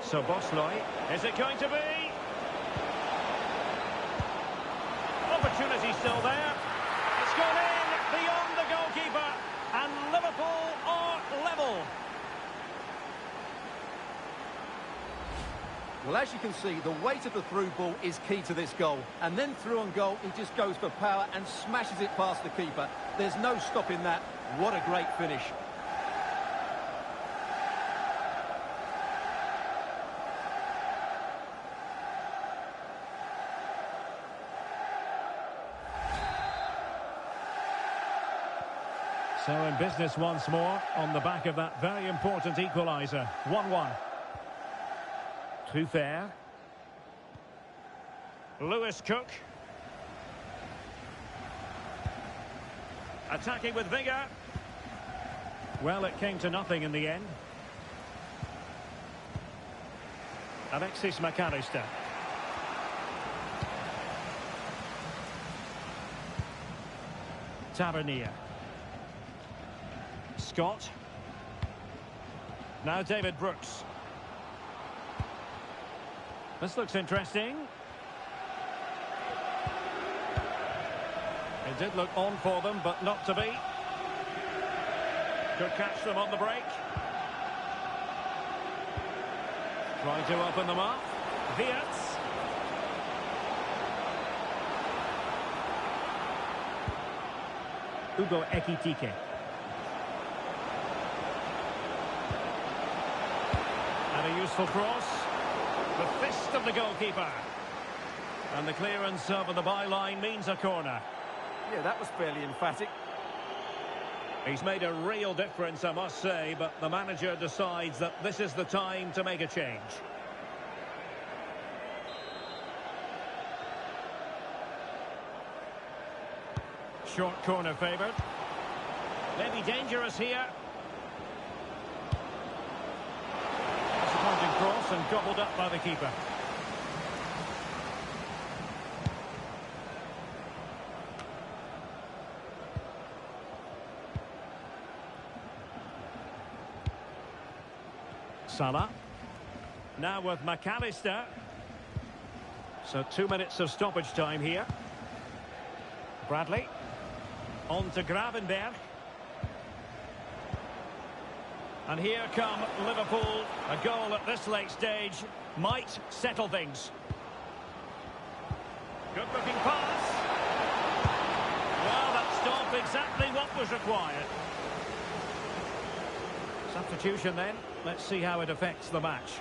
Szoboszlai. Is it going to be? Opportunity still there. It's gone in beyond the goalkeeper. And Liverpool are level. Well, as you can see, the weight of the through ball is key to this goal. And then through on goal, he just goes for power and smashes it past the keeper. There's no stopping that. What a great finish. So in business once more on the back of that very important equaliser. 1-1. Too fair. Lewis Cook. Attacking with vigour. Well, it came to nothing in the end. Alexis McAllister. Tavernier. Scott. Now David Brooks. This looks interesting. It did look on for them, but not to be. Could catch them on the break. Trying to open them up. Wirtz. Ugo Ekitike. And a useful cross. The fist of the goalkeeper. And the clearance over the byline means a corner. Yeah, that was fairly emphatic. He's made a real difference, I must say, but the manager decides that this is the time to make a change. Short corner favoured. Maybe dangerous here. Disappointing cross and gobbled up by the keeper. Salah. Now with McAllister. So 2 minutes of stoppage time here. Bradley. On to Gravenberg. And here come Liverpool. A goal at this late stage might settle things. Good looking pass. Well, that stopped exactly what was required. Substitution then. Let's see how it affects the match.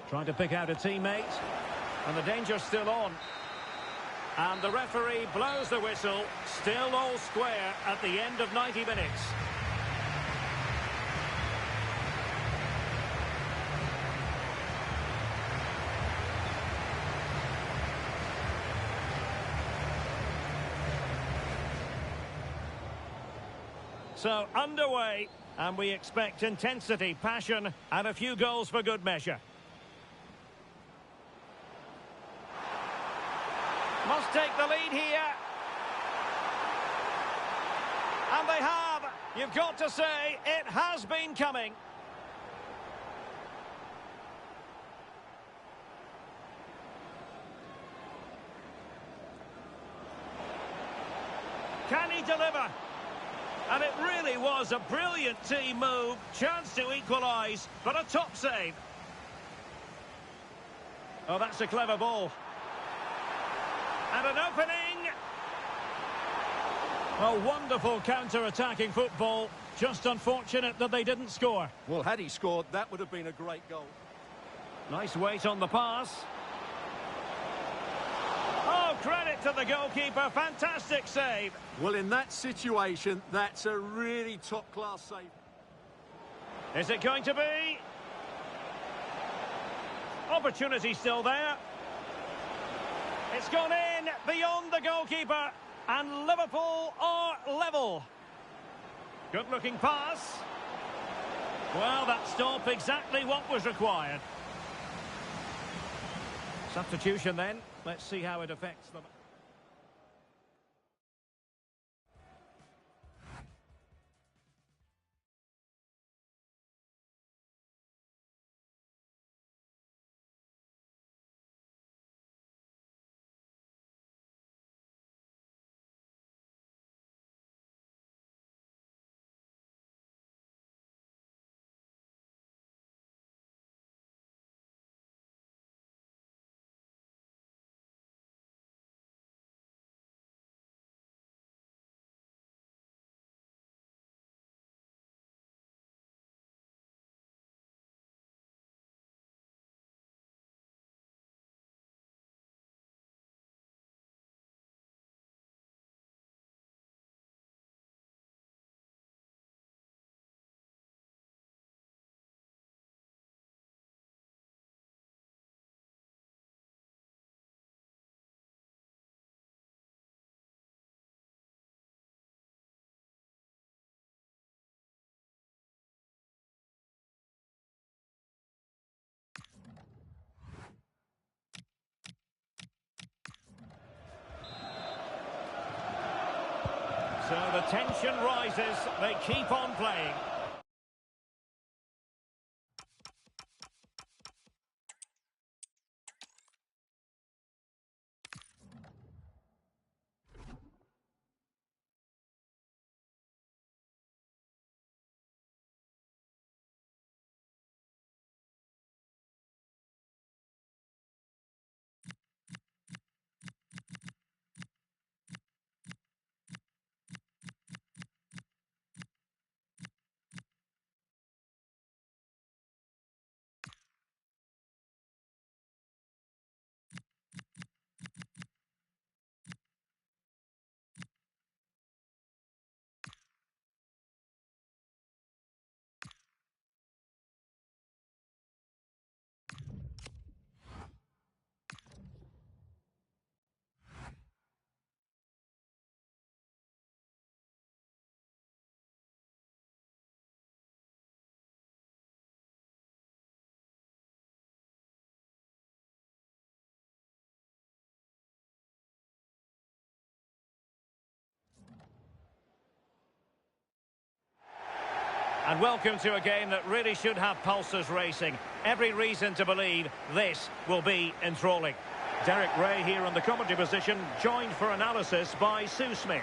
Trying to pick out a teammate. And the danger's still on. And the referee blows the whistle. Still all square at the end of 90 minutes. So, underway, and we expect intensity, passion, and a few goals for good measure. Must take the lead here. And they have. You've got to say, it has been coming. Can he deliver? And it really was a brilliant team move. Chance to equalise, but a top save. Oh, that's a clever ball. And an opening. Oh, wonderful counter-attacking football. Just unfortunate that they didn't score. Well, had he scored, that would have been a great goal. Nice weight on the pass. Oh, credit to the goalkeeper. Fantastic save. Well, in that situation, that's a really top-class save. Is it going to be? Opportunity still there. It's gone in beyond the goalkeeper. And Liverpool are level. Good-looking pass. Well, that stop exactly what was required. Substitution then. Let's see how it affects them. So the tension rises, they keep on playing. And welcome to a game that really should have pulses racing. Every reason to believe this will be enthralling. Derek Ray here in the commentary position, joined for analysis by Sue Smith.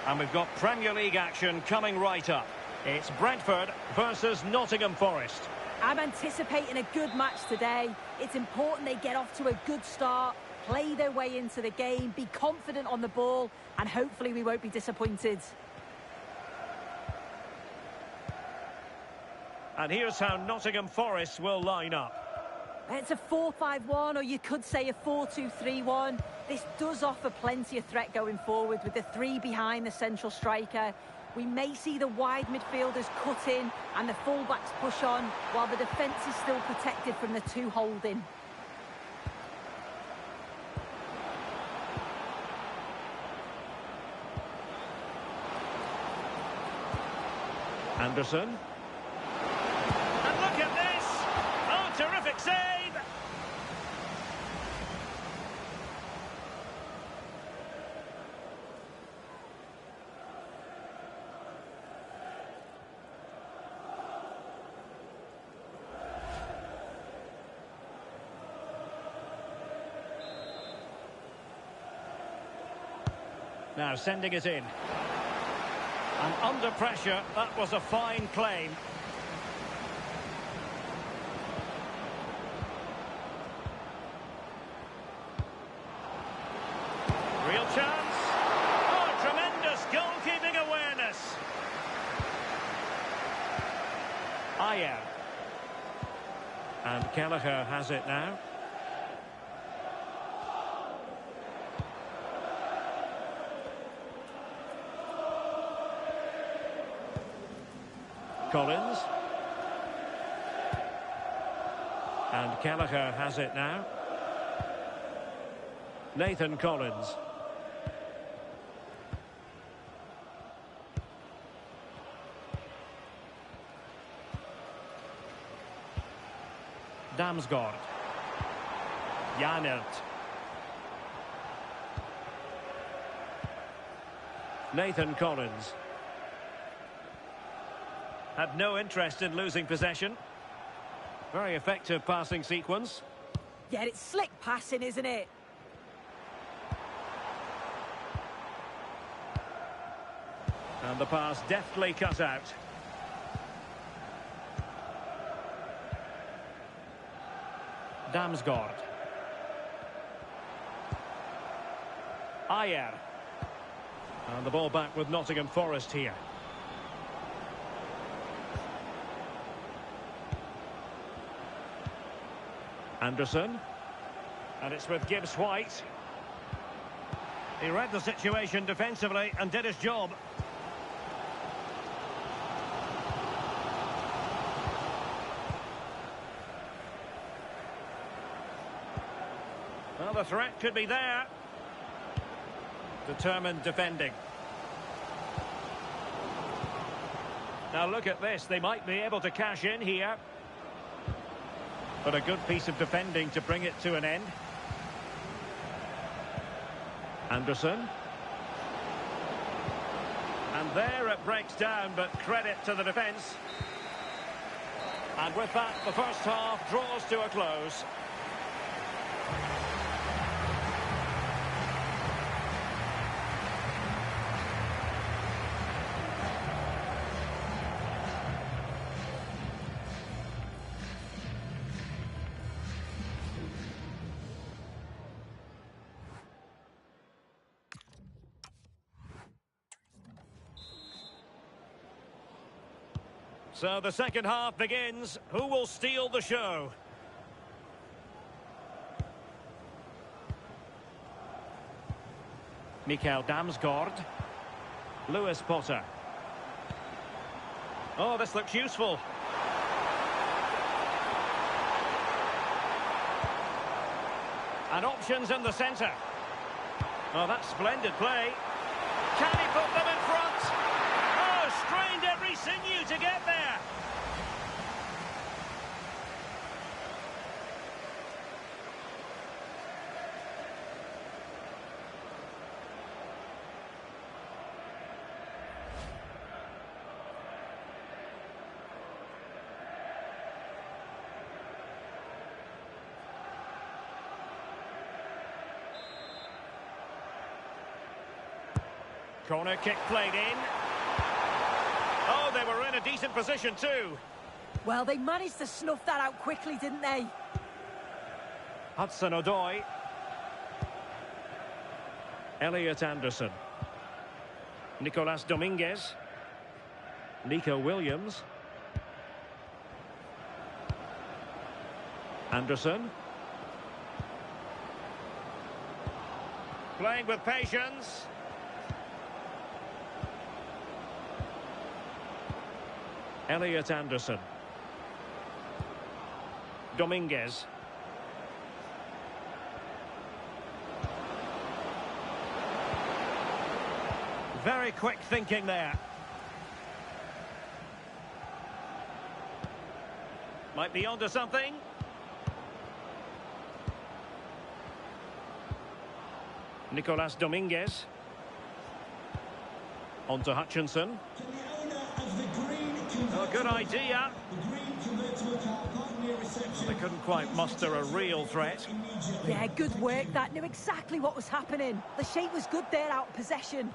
And we've got Premier League action coming right up. It's Brentford versus Nottingham Forest. I'm anticipating a good match today. It's important they get off to a good start, play their way into the game, be confident on the ball, and hopefully we won't be disappointed. And here's how Nottingham Forest will line up. It's a 4-5-1, or you could say a 4-2-3-1. This does offer plenty of threat going forward with the three behind the central striker. We may see the wide midfielders cut in and the fullbacks push on, while the defence is still protected from the two holding. Anderson. Terrific save! Now sending it in. And under pressure, that was a fine claim. Real chance. Oh, tremendous goalkeeping awareness. Ayer. And Gallagher has it now. Collins. And Gallagher has it now. Nathan Collins. Damsgaard. Janert. Nathan Collins. Had no interest in losing possession. Very effective passing sequence. Yeah, it's slick passing, isn't it? And the pass deftly cut out. Damsgaard. Ayer. And the ball back with Nottingham Forest here. Anderson. And it's with Gibbs White. He read the situation defensively and did his job. Well, the threat could be there. Determined defending. Now look at this. They might be able to cash in here. But a good piece of defending to bring it to an end. Anderson. And there it breaks down, but credit to the defence. And with that, the first half draws to a close. So the second half begins. Who will steal the show? Mikael Damsgaard. Lewis Potter. Oh, this looks useful. And options in the centre. Oh, that's splendid play. Can he put them in front? Oh, strained every sinew to get there. Corner kick played in. Oh, they were in a decent position too. Well, they managed to snuff that out quickly, didn't they? Hudson-Odoi. Elliot Anderson. Nicolas Dominguez. Nico Williams. Anderson. Playing with patience. Elliot Anderson. Dominguez. Very quick thinking there. Might be onto something. Nicolas Dominguez. On to Hutchinson. Oh, good idea. They couldn't quite muster a real threat. Yeah, good work. That knew exactly what was happening. The shape was good there out of possession.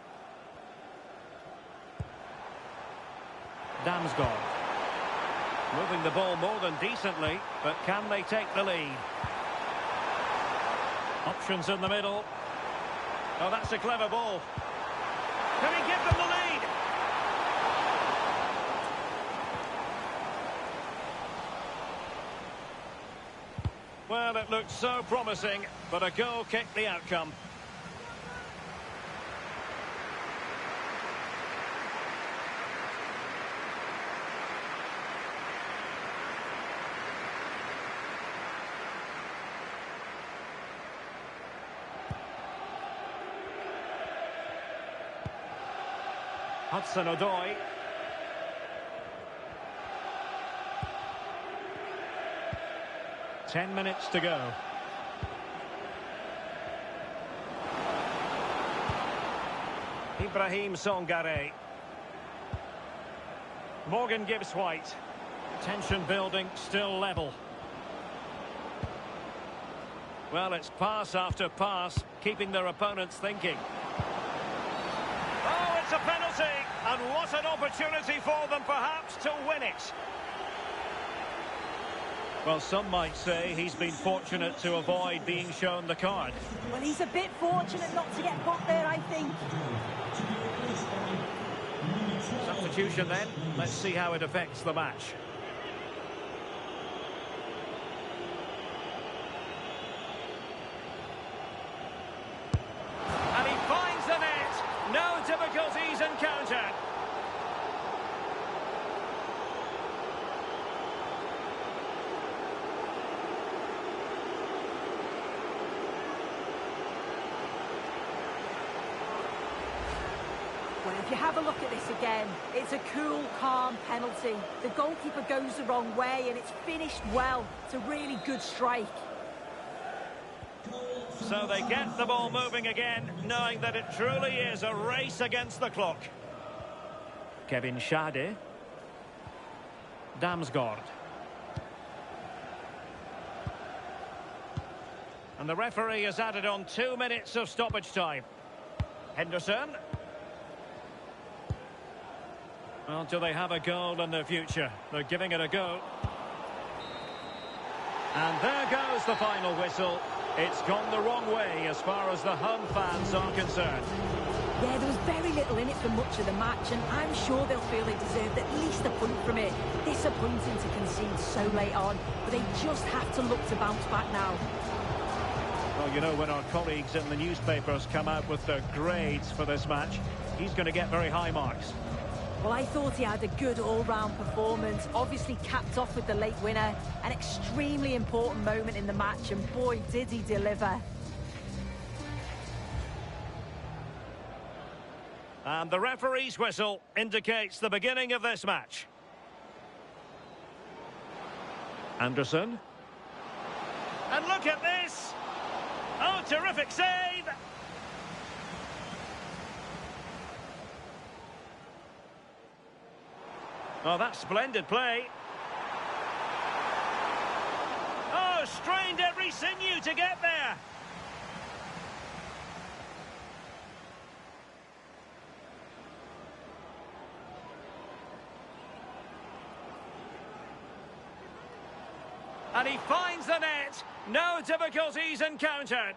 Damsgaard. Moving the ball more than decently, but can they take the lead? Options in the middle. Oh, that's a clever ball. Can he give them the lead? Well, it looked so promising, but a goal kicked the outcome. Hudson-Odoi. 10 minutes to go. Ibrahim Songare. Morgan Gibbs-White. Tension building, still level. Well, it's pass after pass, keeping their opponents thinking. Oh, it's a penalty! And what an opportunity for them, perhaps, to win it. Well, some might say he's been fortunate to avoid being shown the card. Well, he's a bit fortunate not to get booked there, I think. Substitution then. Let's see how it affects the match. And he finds the net. No difficulties encountered. Well, if you have a look at this again, it's a cool, calm penalty. The goalkeeper goes the wrong way and it's finished well. It's a really good strike. So they get the ball moving again, knowing that it truly is a race against the clock. Kevin Schade. Damsgaard. And the referee has added on 2 minutes of stoppage time. Henderson. Well, do they have a goal in the future? They're giving it a go. And there goes the final whistle. It's gone the wrong way as far as the home fans are concerned. Yeah, there was very little in it for much of the match, and I'm sure they'll feel they deserved at least a point from it. Disappointing to concede so late on, but they just have to look to bounce back now. Well, you know, when our colleagues in the newspapers come out with their grades for this match, he's going to get very high marks. Well, I thought he had a good all-round performance, obviously capped off with the late winner, an extremely important moment in the match, and boy, did he deliver. And the referee's whistle indicates the beginning of this match. Anderson. And look at this! Oh, terrific save! Oh, that's splendid play. Oh, strained every sinew to get there. And he finds the net. No difficulties encountered.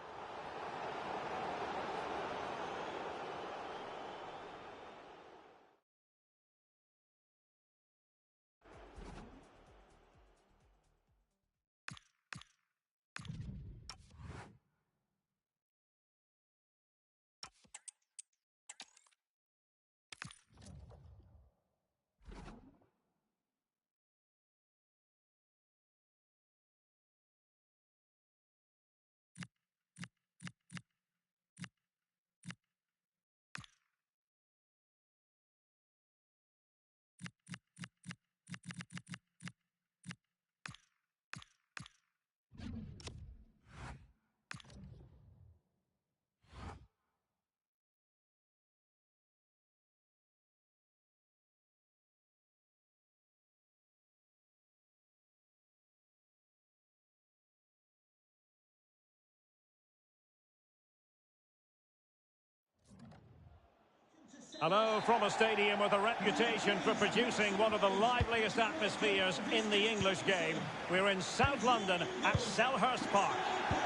Hello from a stadium with a reputation for producing one of the liveliest atmospheres in the English game. We're in South London at Selhurst Park.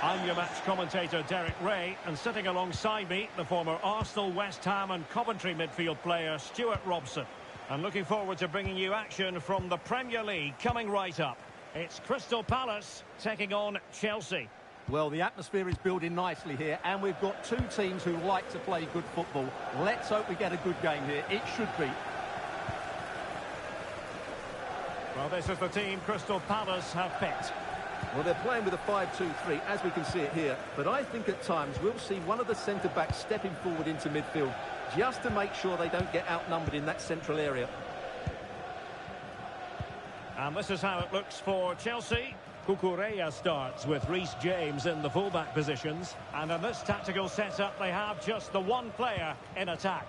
I'm your match commentator Derek Ray, and sitting alongside me, the former Arsenal, West Ham and Coventry midfield player Stuart Robson. And looking forward to bringing you action from the Premier League coming right up. It's Crystal Palace taking on Chelsea. Well, the atmosphere is building nicely here, and we've got two teams who like to play good football. Let's hope we get a good game here. It should be. Well, this is the team Crystal Palace have picked. Well, they're playing with a 5-2-3, as we can see it here. But I think at times we'll see one of the centre-backs stepping forward into midfield, just to make sure they don't get outnumbered in that central area. And this is how it looks for Chelsea. Cucurella starts with Reece James in the fullback positions. And in this tactical setup, they have just the one player in attack.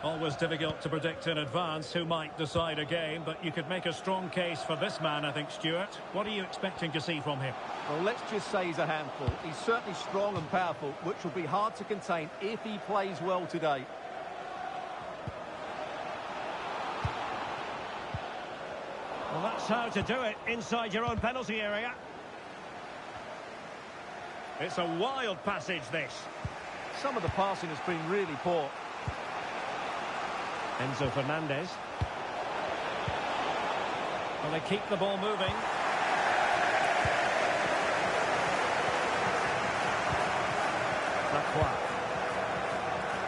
Always difficult to predict in advance who might decide a game, but you could make a strong case for this man, I think, Stuart. What are you expecting to see from him? Well, let's just say he's a handful. He's certainly strong and powerful, which will be hard to contain if he plays well today. Well, that's how to do it inside your own penalty area. It's a wild passage, this. Some of the passing has been really poor. Enzo Fernandez. Well, they keep the ball moving. Lacroix.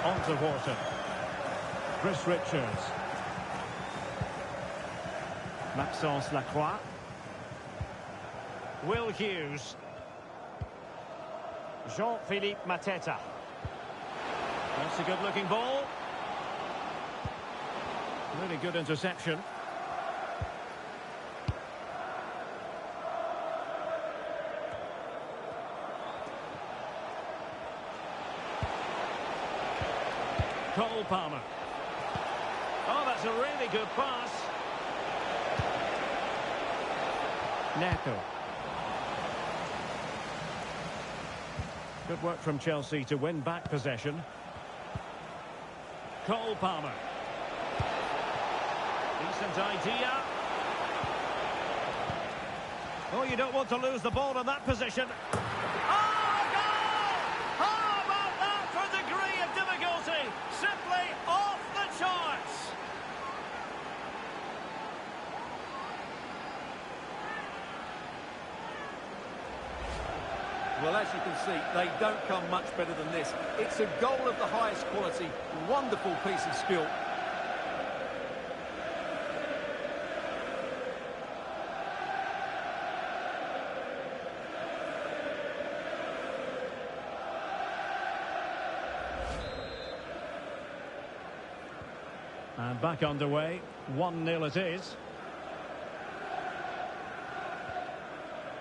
On to Wharton. Chris Richards. Maxence Lacroix. Will Hughes. Jean-Philippe Mateta. That's a good-looking ball. Really good interception. Cole Palmer. Oh, that's a really good pass. Neto. Good work from Chelsea to win back possession. Cole Palmer. Decent idea. Oh, you don't want to lose the ball in that position. Oh, goal! How about that for a degree of difficulty? Simply off the charts. Well, as you can see, they don't come much better than this. It's a goal of the highest quality. Wonderful piece of skill. And back underway. 1-0 it is.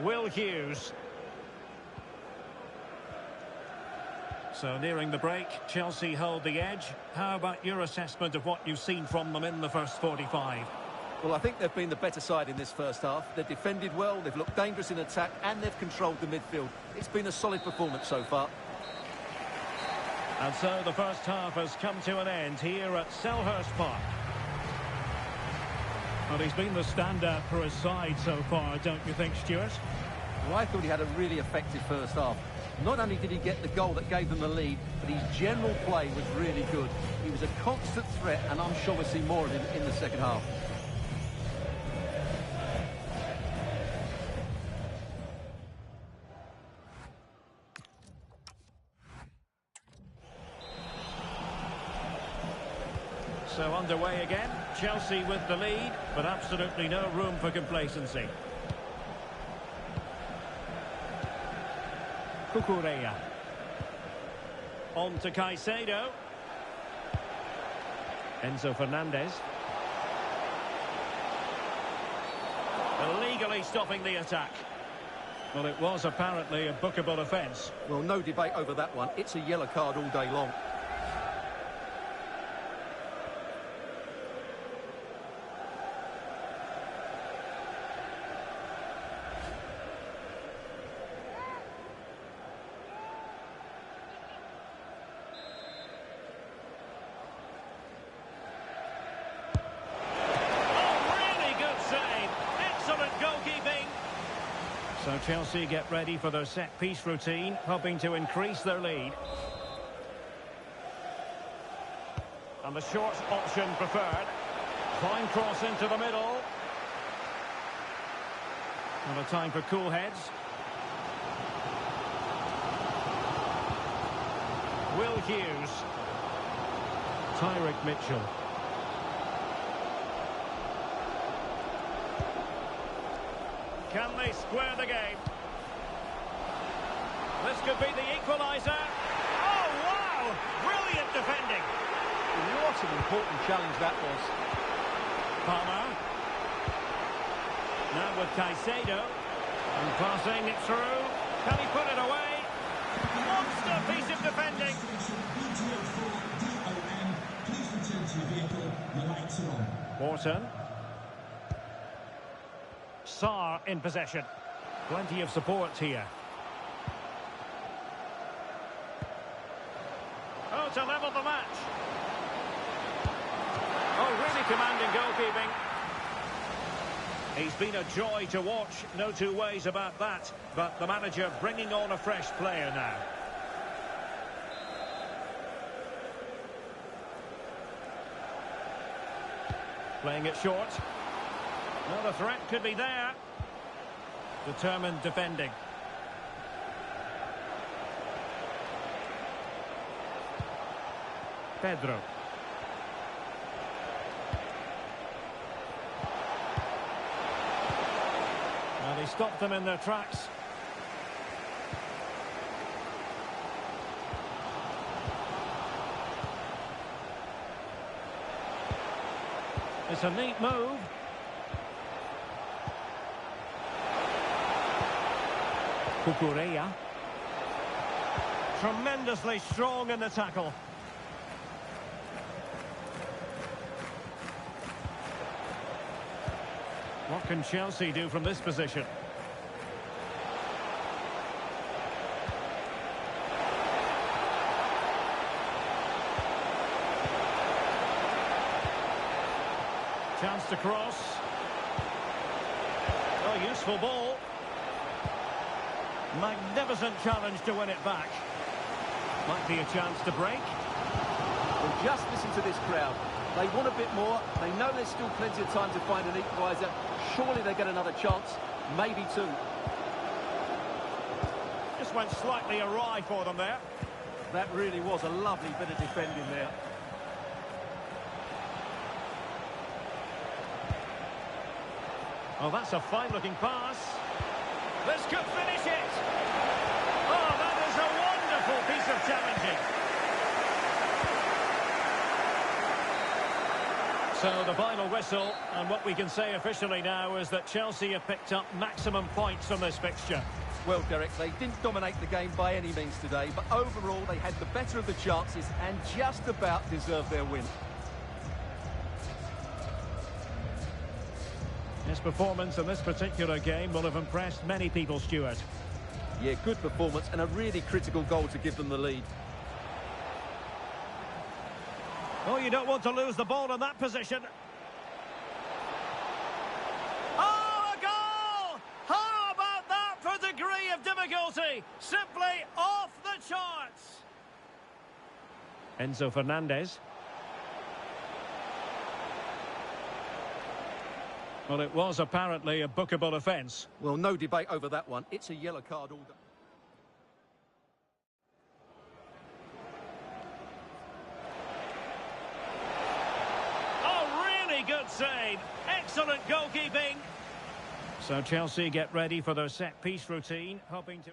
Will Hughes. So nearing the break, Chelsea hold the edge. How about your assessment of what you've seen from them in the first 45? Well, I think they've been the better side in this first half. They've defended well, they've looked dangerous in attack, and they've controlled the midfield. It's been a solid performance so far. And so the first half has come to an end here at Selhurst Park. Well, he's been the standout for his side so far, don't you think, Stuart? Well, I thought he had a really effective first half. Not only did he get the goal that gave them the lead, but his general play was really good. He was a constant threat, and I'm sure we'll see more of him in the second half. So underway again, Chelsea with the lead, but absolutely no room for complacency. Cucurella. On to Caicedo. Enzo Fernandez. Illegally stopping the attack. Well, it was apparently a bookable offence. Well, no debate over that one. It's a yellow card all day long. So Chelsea get ready for their set-piece routine, hoping to increase their lead. And the short option preferred. Fine cross into the middle. And a time for cool heads. Will Hughes. Tyrick Mitchell. Can they square the game? This could be the equaliser. Oh, wow! Brilliant defending. What an important challenge that was. Palmer. Now with Caicedo. And passing it through. Can he put it away? Monster piece of defending. Wharton. Sarr in possession. Plenty of support here. Oh, to level the match. Oh, really commanding goalkeeping. He's been a joy to watch, no two ways about that. But the manager bringing on a fresh player now. Playing it short. Well, the threat could be there. Determined defending. Pedro. Well, he stopped them in their tracks. It's a neat move. Cucurella. Tremendously strong in the tackle. What can Chelsea do from this position? Chance to cross. Oh, useful ball. Magnificent challenge to win it back. Might be a chance to break. Well, just listen to this crowd. They want a bit more. They know there's still plenty of time to find an equaliser. Surely they get another chance. Maybe two. Just went slightly awry for them there. That really was a lovely bit of defending there. Oh, that's a fine-looking pass. This could finish it. Oh, that is a wonderful piece of challenging. So the final whistle, and what we can say officially now is that Chelsea have picked up maximum points from this fixture. Well, Derek, they didn't dominate the game by any means today, but overall they had the better of the chances and just about deserved their win. His performance in this particular game will have impressed many people, Stuart. Yeah, good performance and a really critical goal to give them the lead. Oh, you don't want to lose the ball in that position. Oh, a goal! How about that for degree of difficulty? Simply off the charts. Enzo Fernandez. Well, it was apparently a bookable offence. Well, no debate over that one. It's a yellow card all day. Oh, really good save. Excellent goalkeeping. So Chelsea get ready for their set-piece routine, hoping to...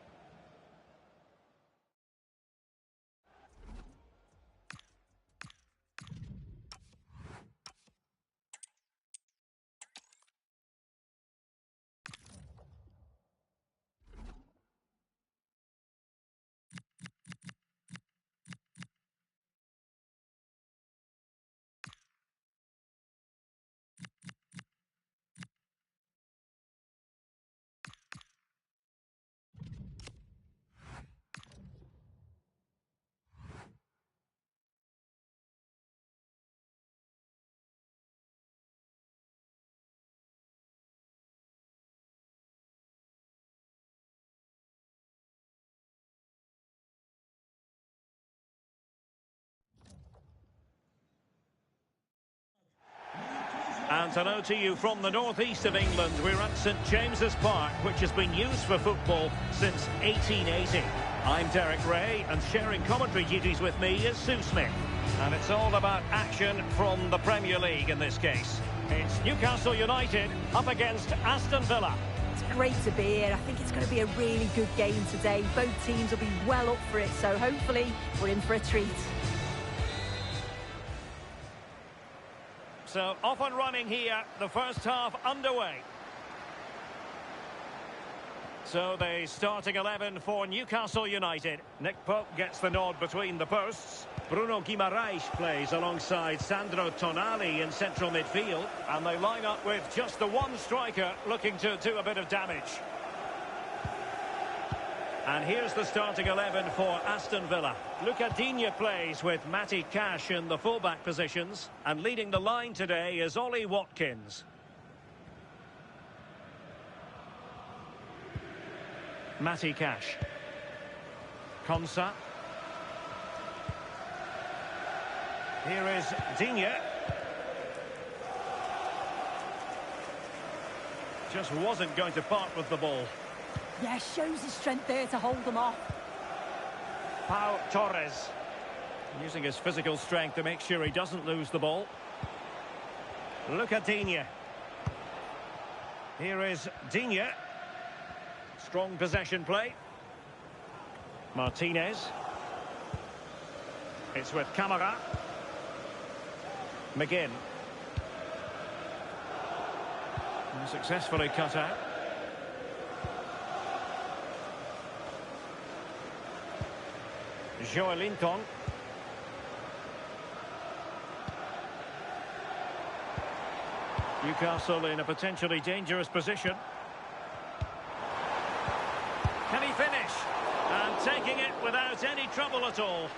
And hello to you from the northeast of England. We're at St James's Park, which has been used for football since 1880. I'm Derek Ray, and sharing commentary duties with me is Sue Smith. And it's all about action from the Premier League in this case. It's Newcastle United up against Aston Villa. It's great to be here. I think it's going to be a really good game today. Both teams will be well up for it, so hopefully we're in for a treat. So off and running here, the first half underway. So the starting 11 for Newcastle United. Nick Pope gets the nod between the posts. Bruno Guimaraes plays alongside Sandro Tonali in central midfield. And they line up with just the one striker looking to do a bit of damage. And here's the starting 11 for Aston Villa. Lucas Digne plays with Matty Cash in the fullback positions. And leading the line today is Ollie Watkins. Matty Cash. Konsa. Here is Digne. Just wasn't going to part with the ball. Yeah, shows his strength there to hold them off. Pau Torres. Using his physical strength to make sure he doesn't lose the ball. Lucas Digne. Here is Digne. Strong possession play. Martinez. It's with Camara. McGinn. And successfully cut out. Joelinton. Newcastle in a potentially dangerous position. Can he finish? And taking it without any trouble at all.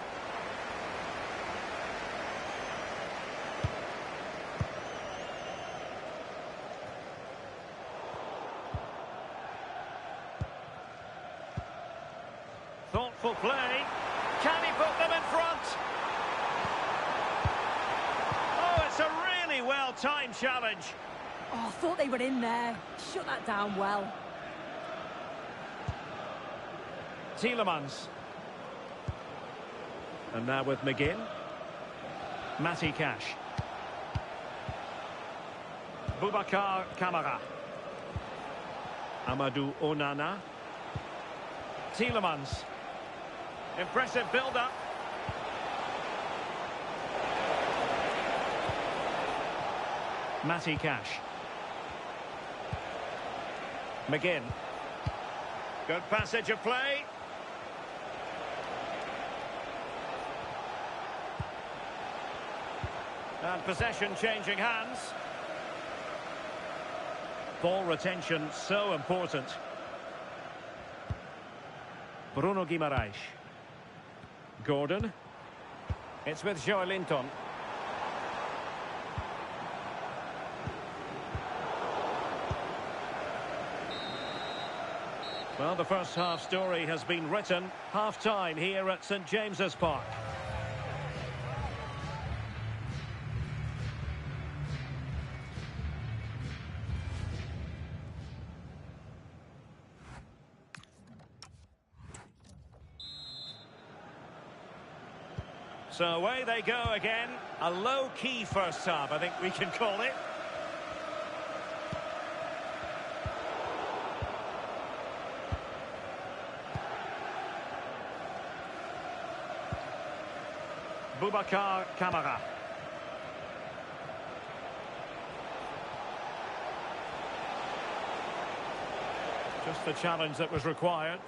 Thoughtful play. Can he put them in front? Oh, it's a really well-timed challenge. Oh, I thought they were in there. Shut that down well. Tielemans. And now with McGinn. Matty Cash. Boubacar Kamara. Amadou Onana. Tielemans. Impressive build-up. Matty Cash. McGinn. Good passage of play. And possession changing hands. Ball retention so important. Bruno Guimaraes. Gordon. It's with Joe Linton. Well, the first half story has been written. Half-time here at St James's Park. So away they go again. A low-key first half, I think we can call it. Boubacar Kamara. Just the challenge that was required.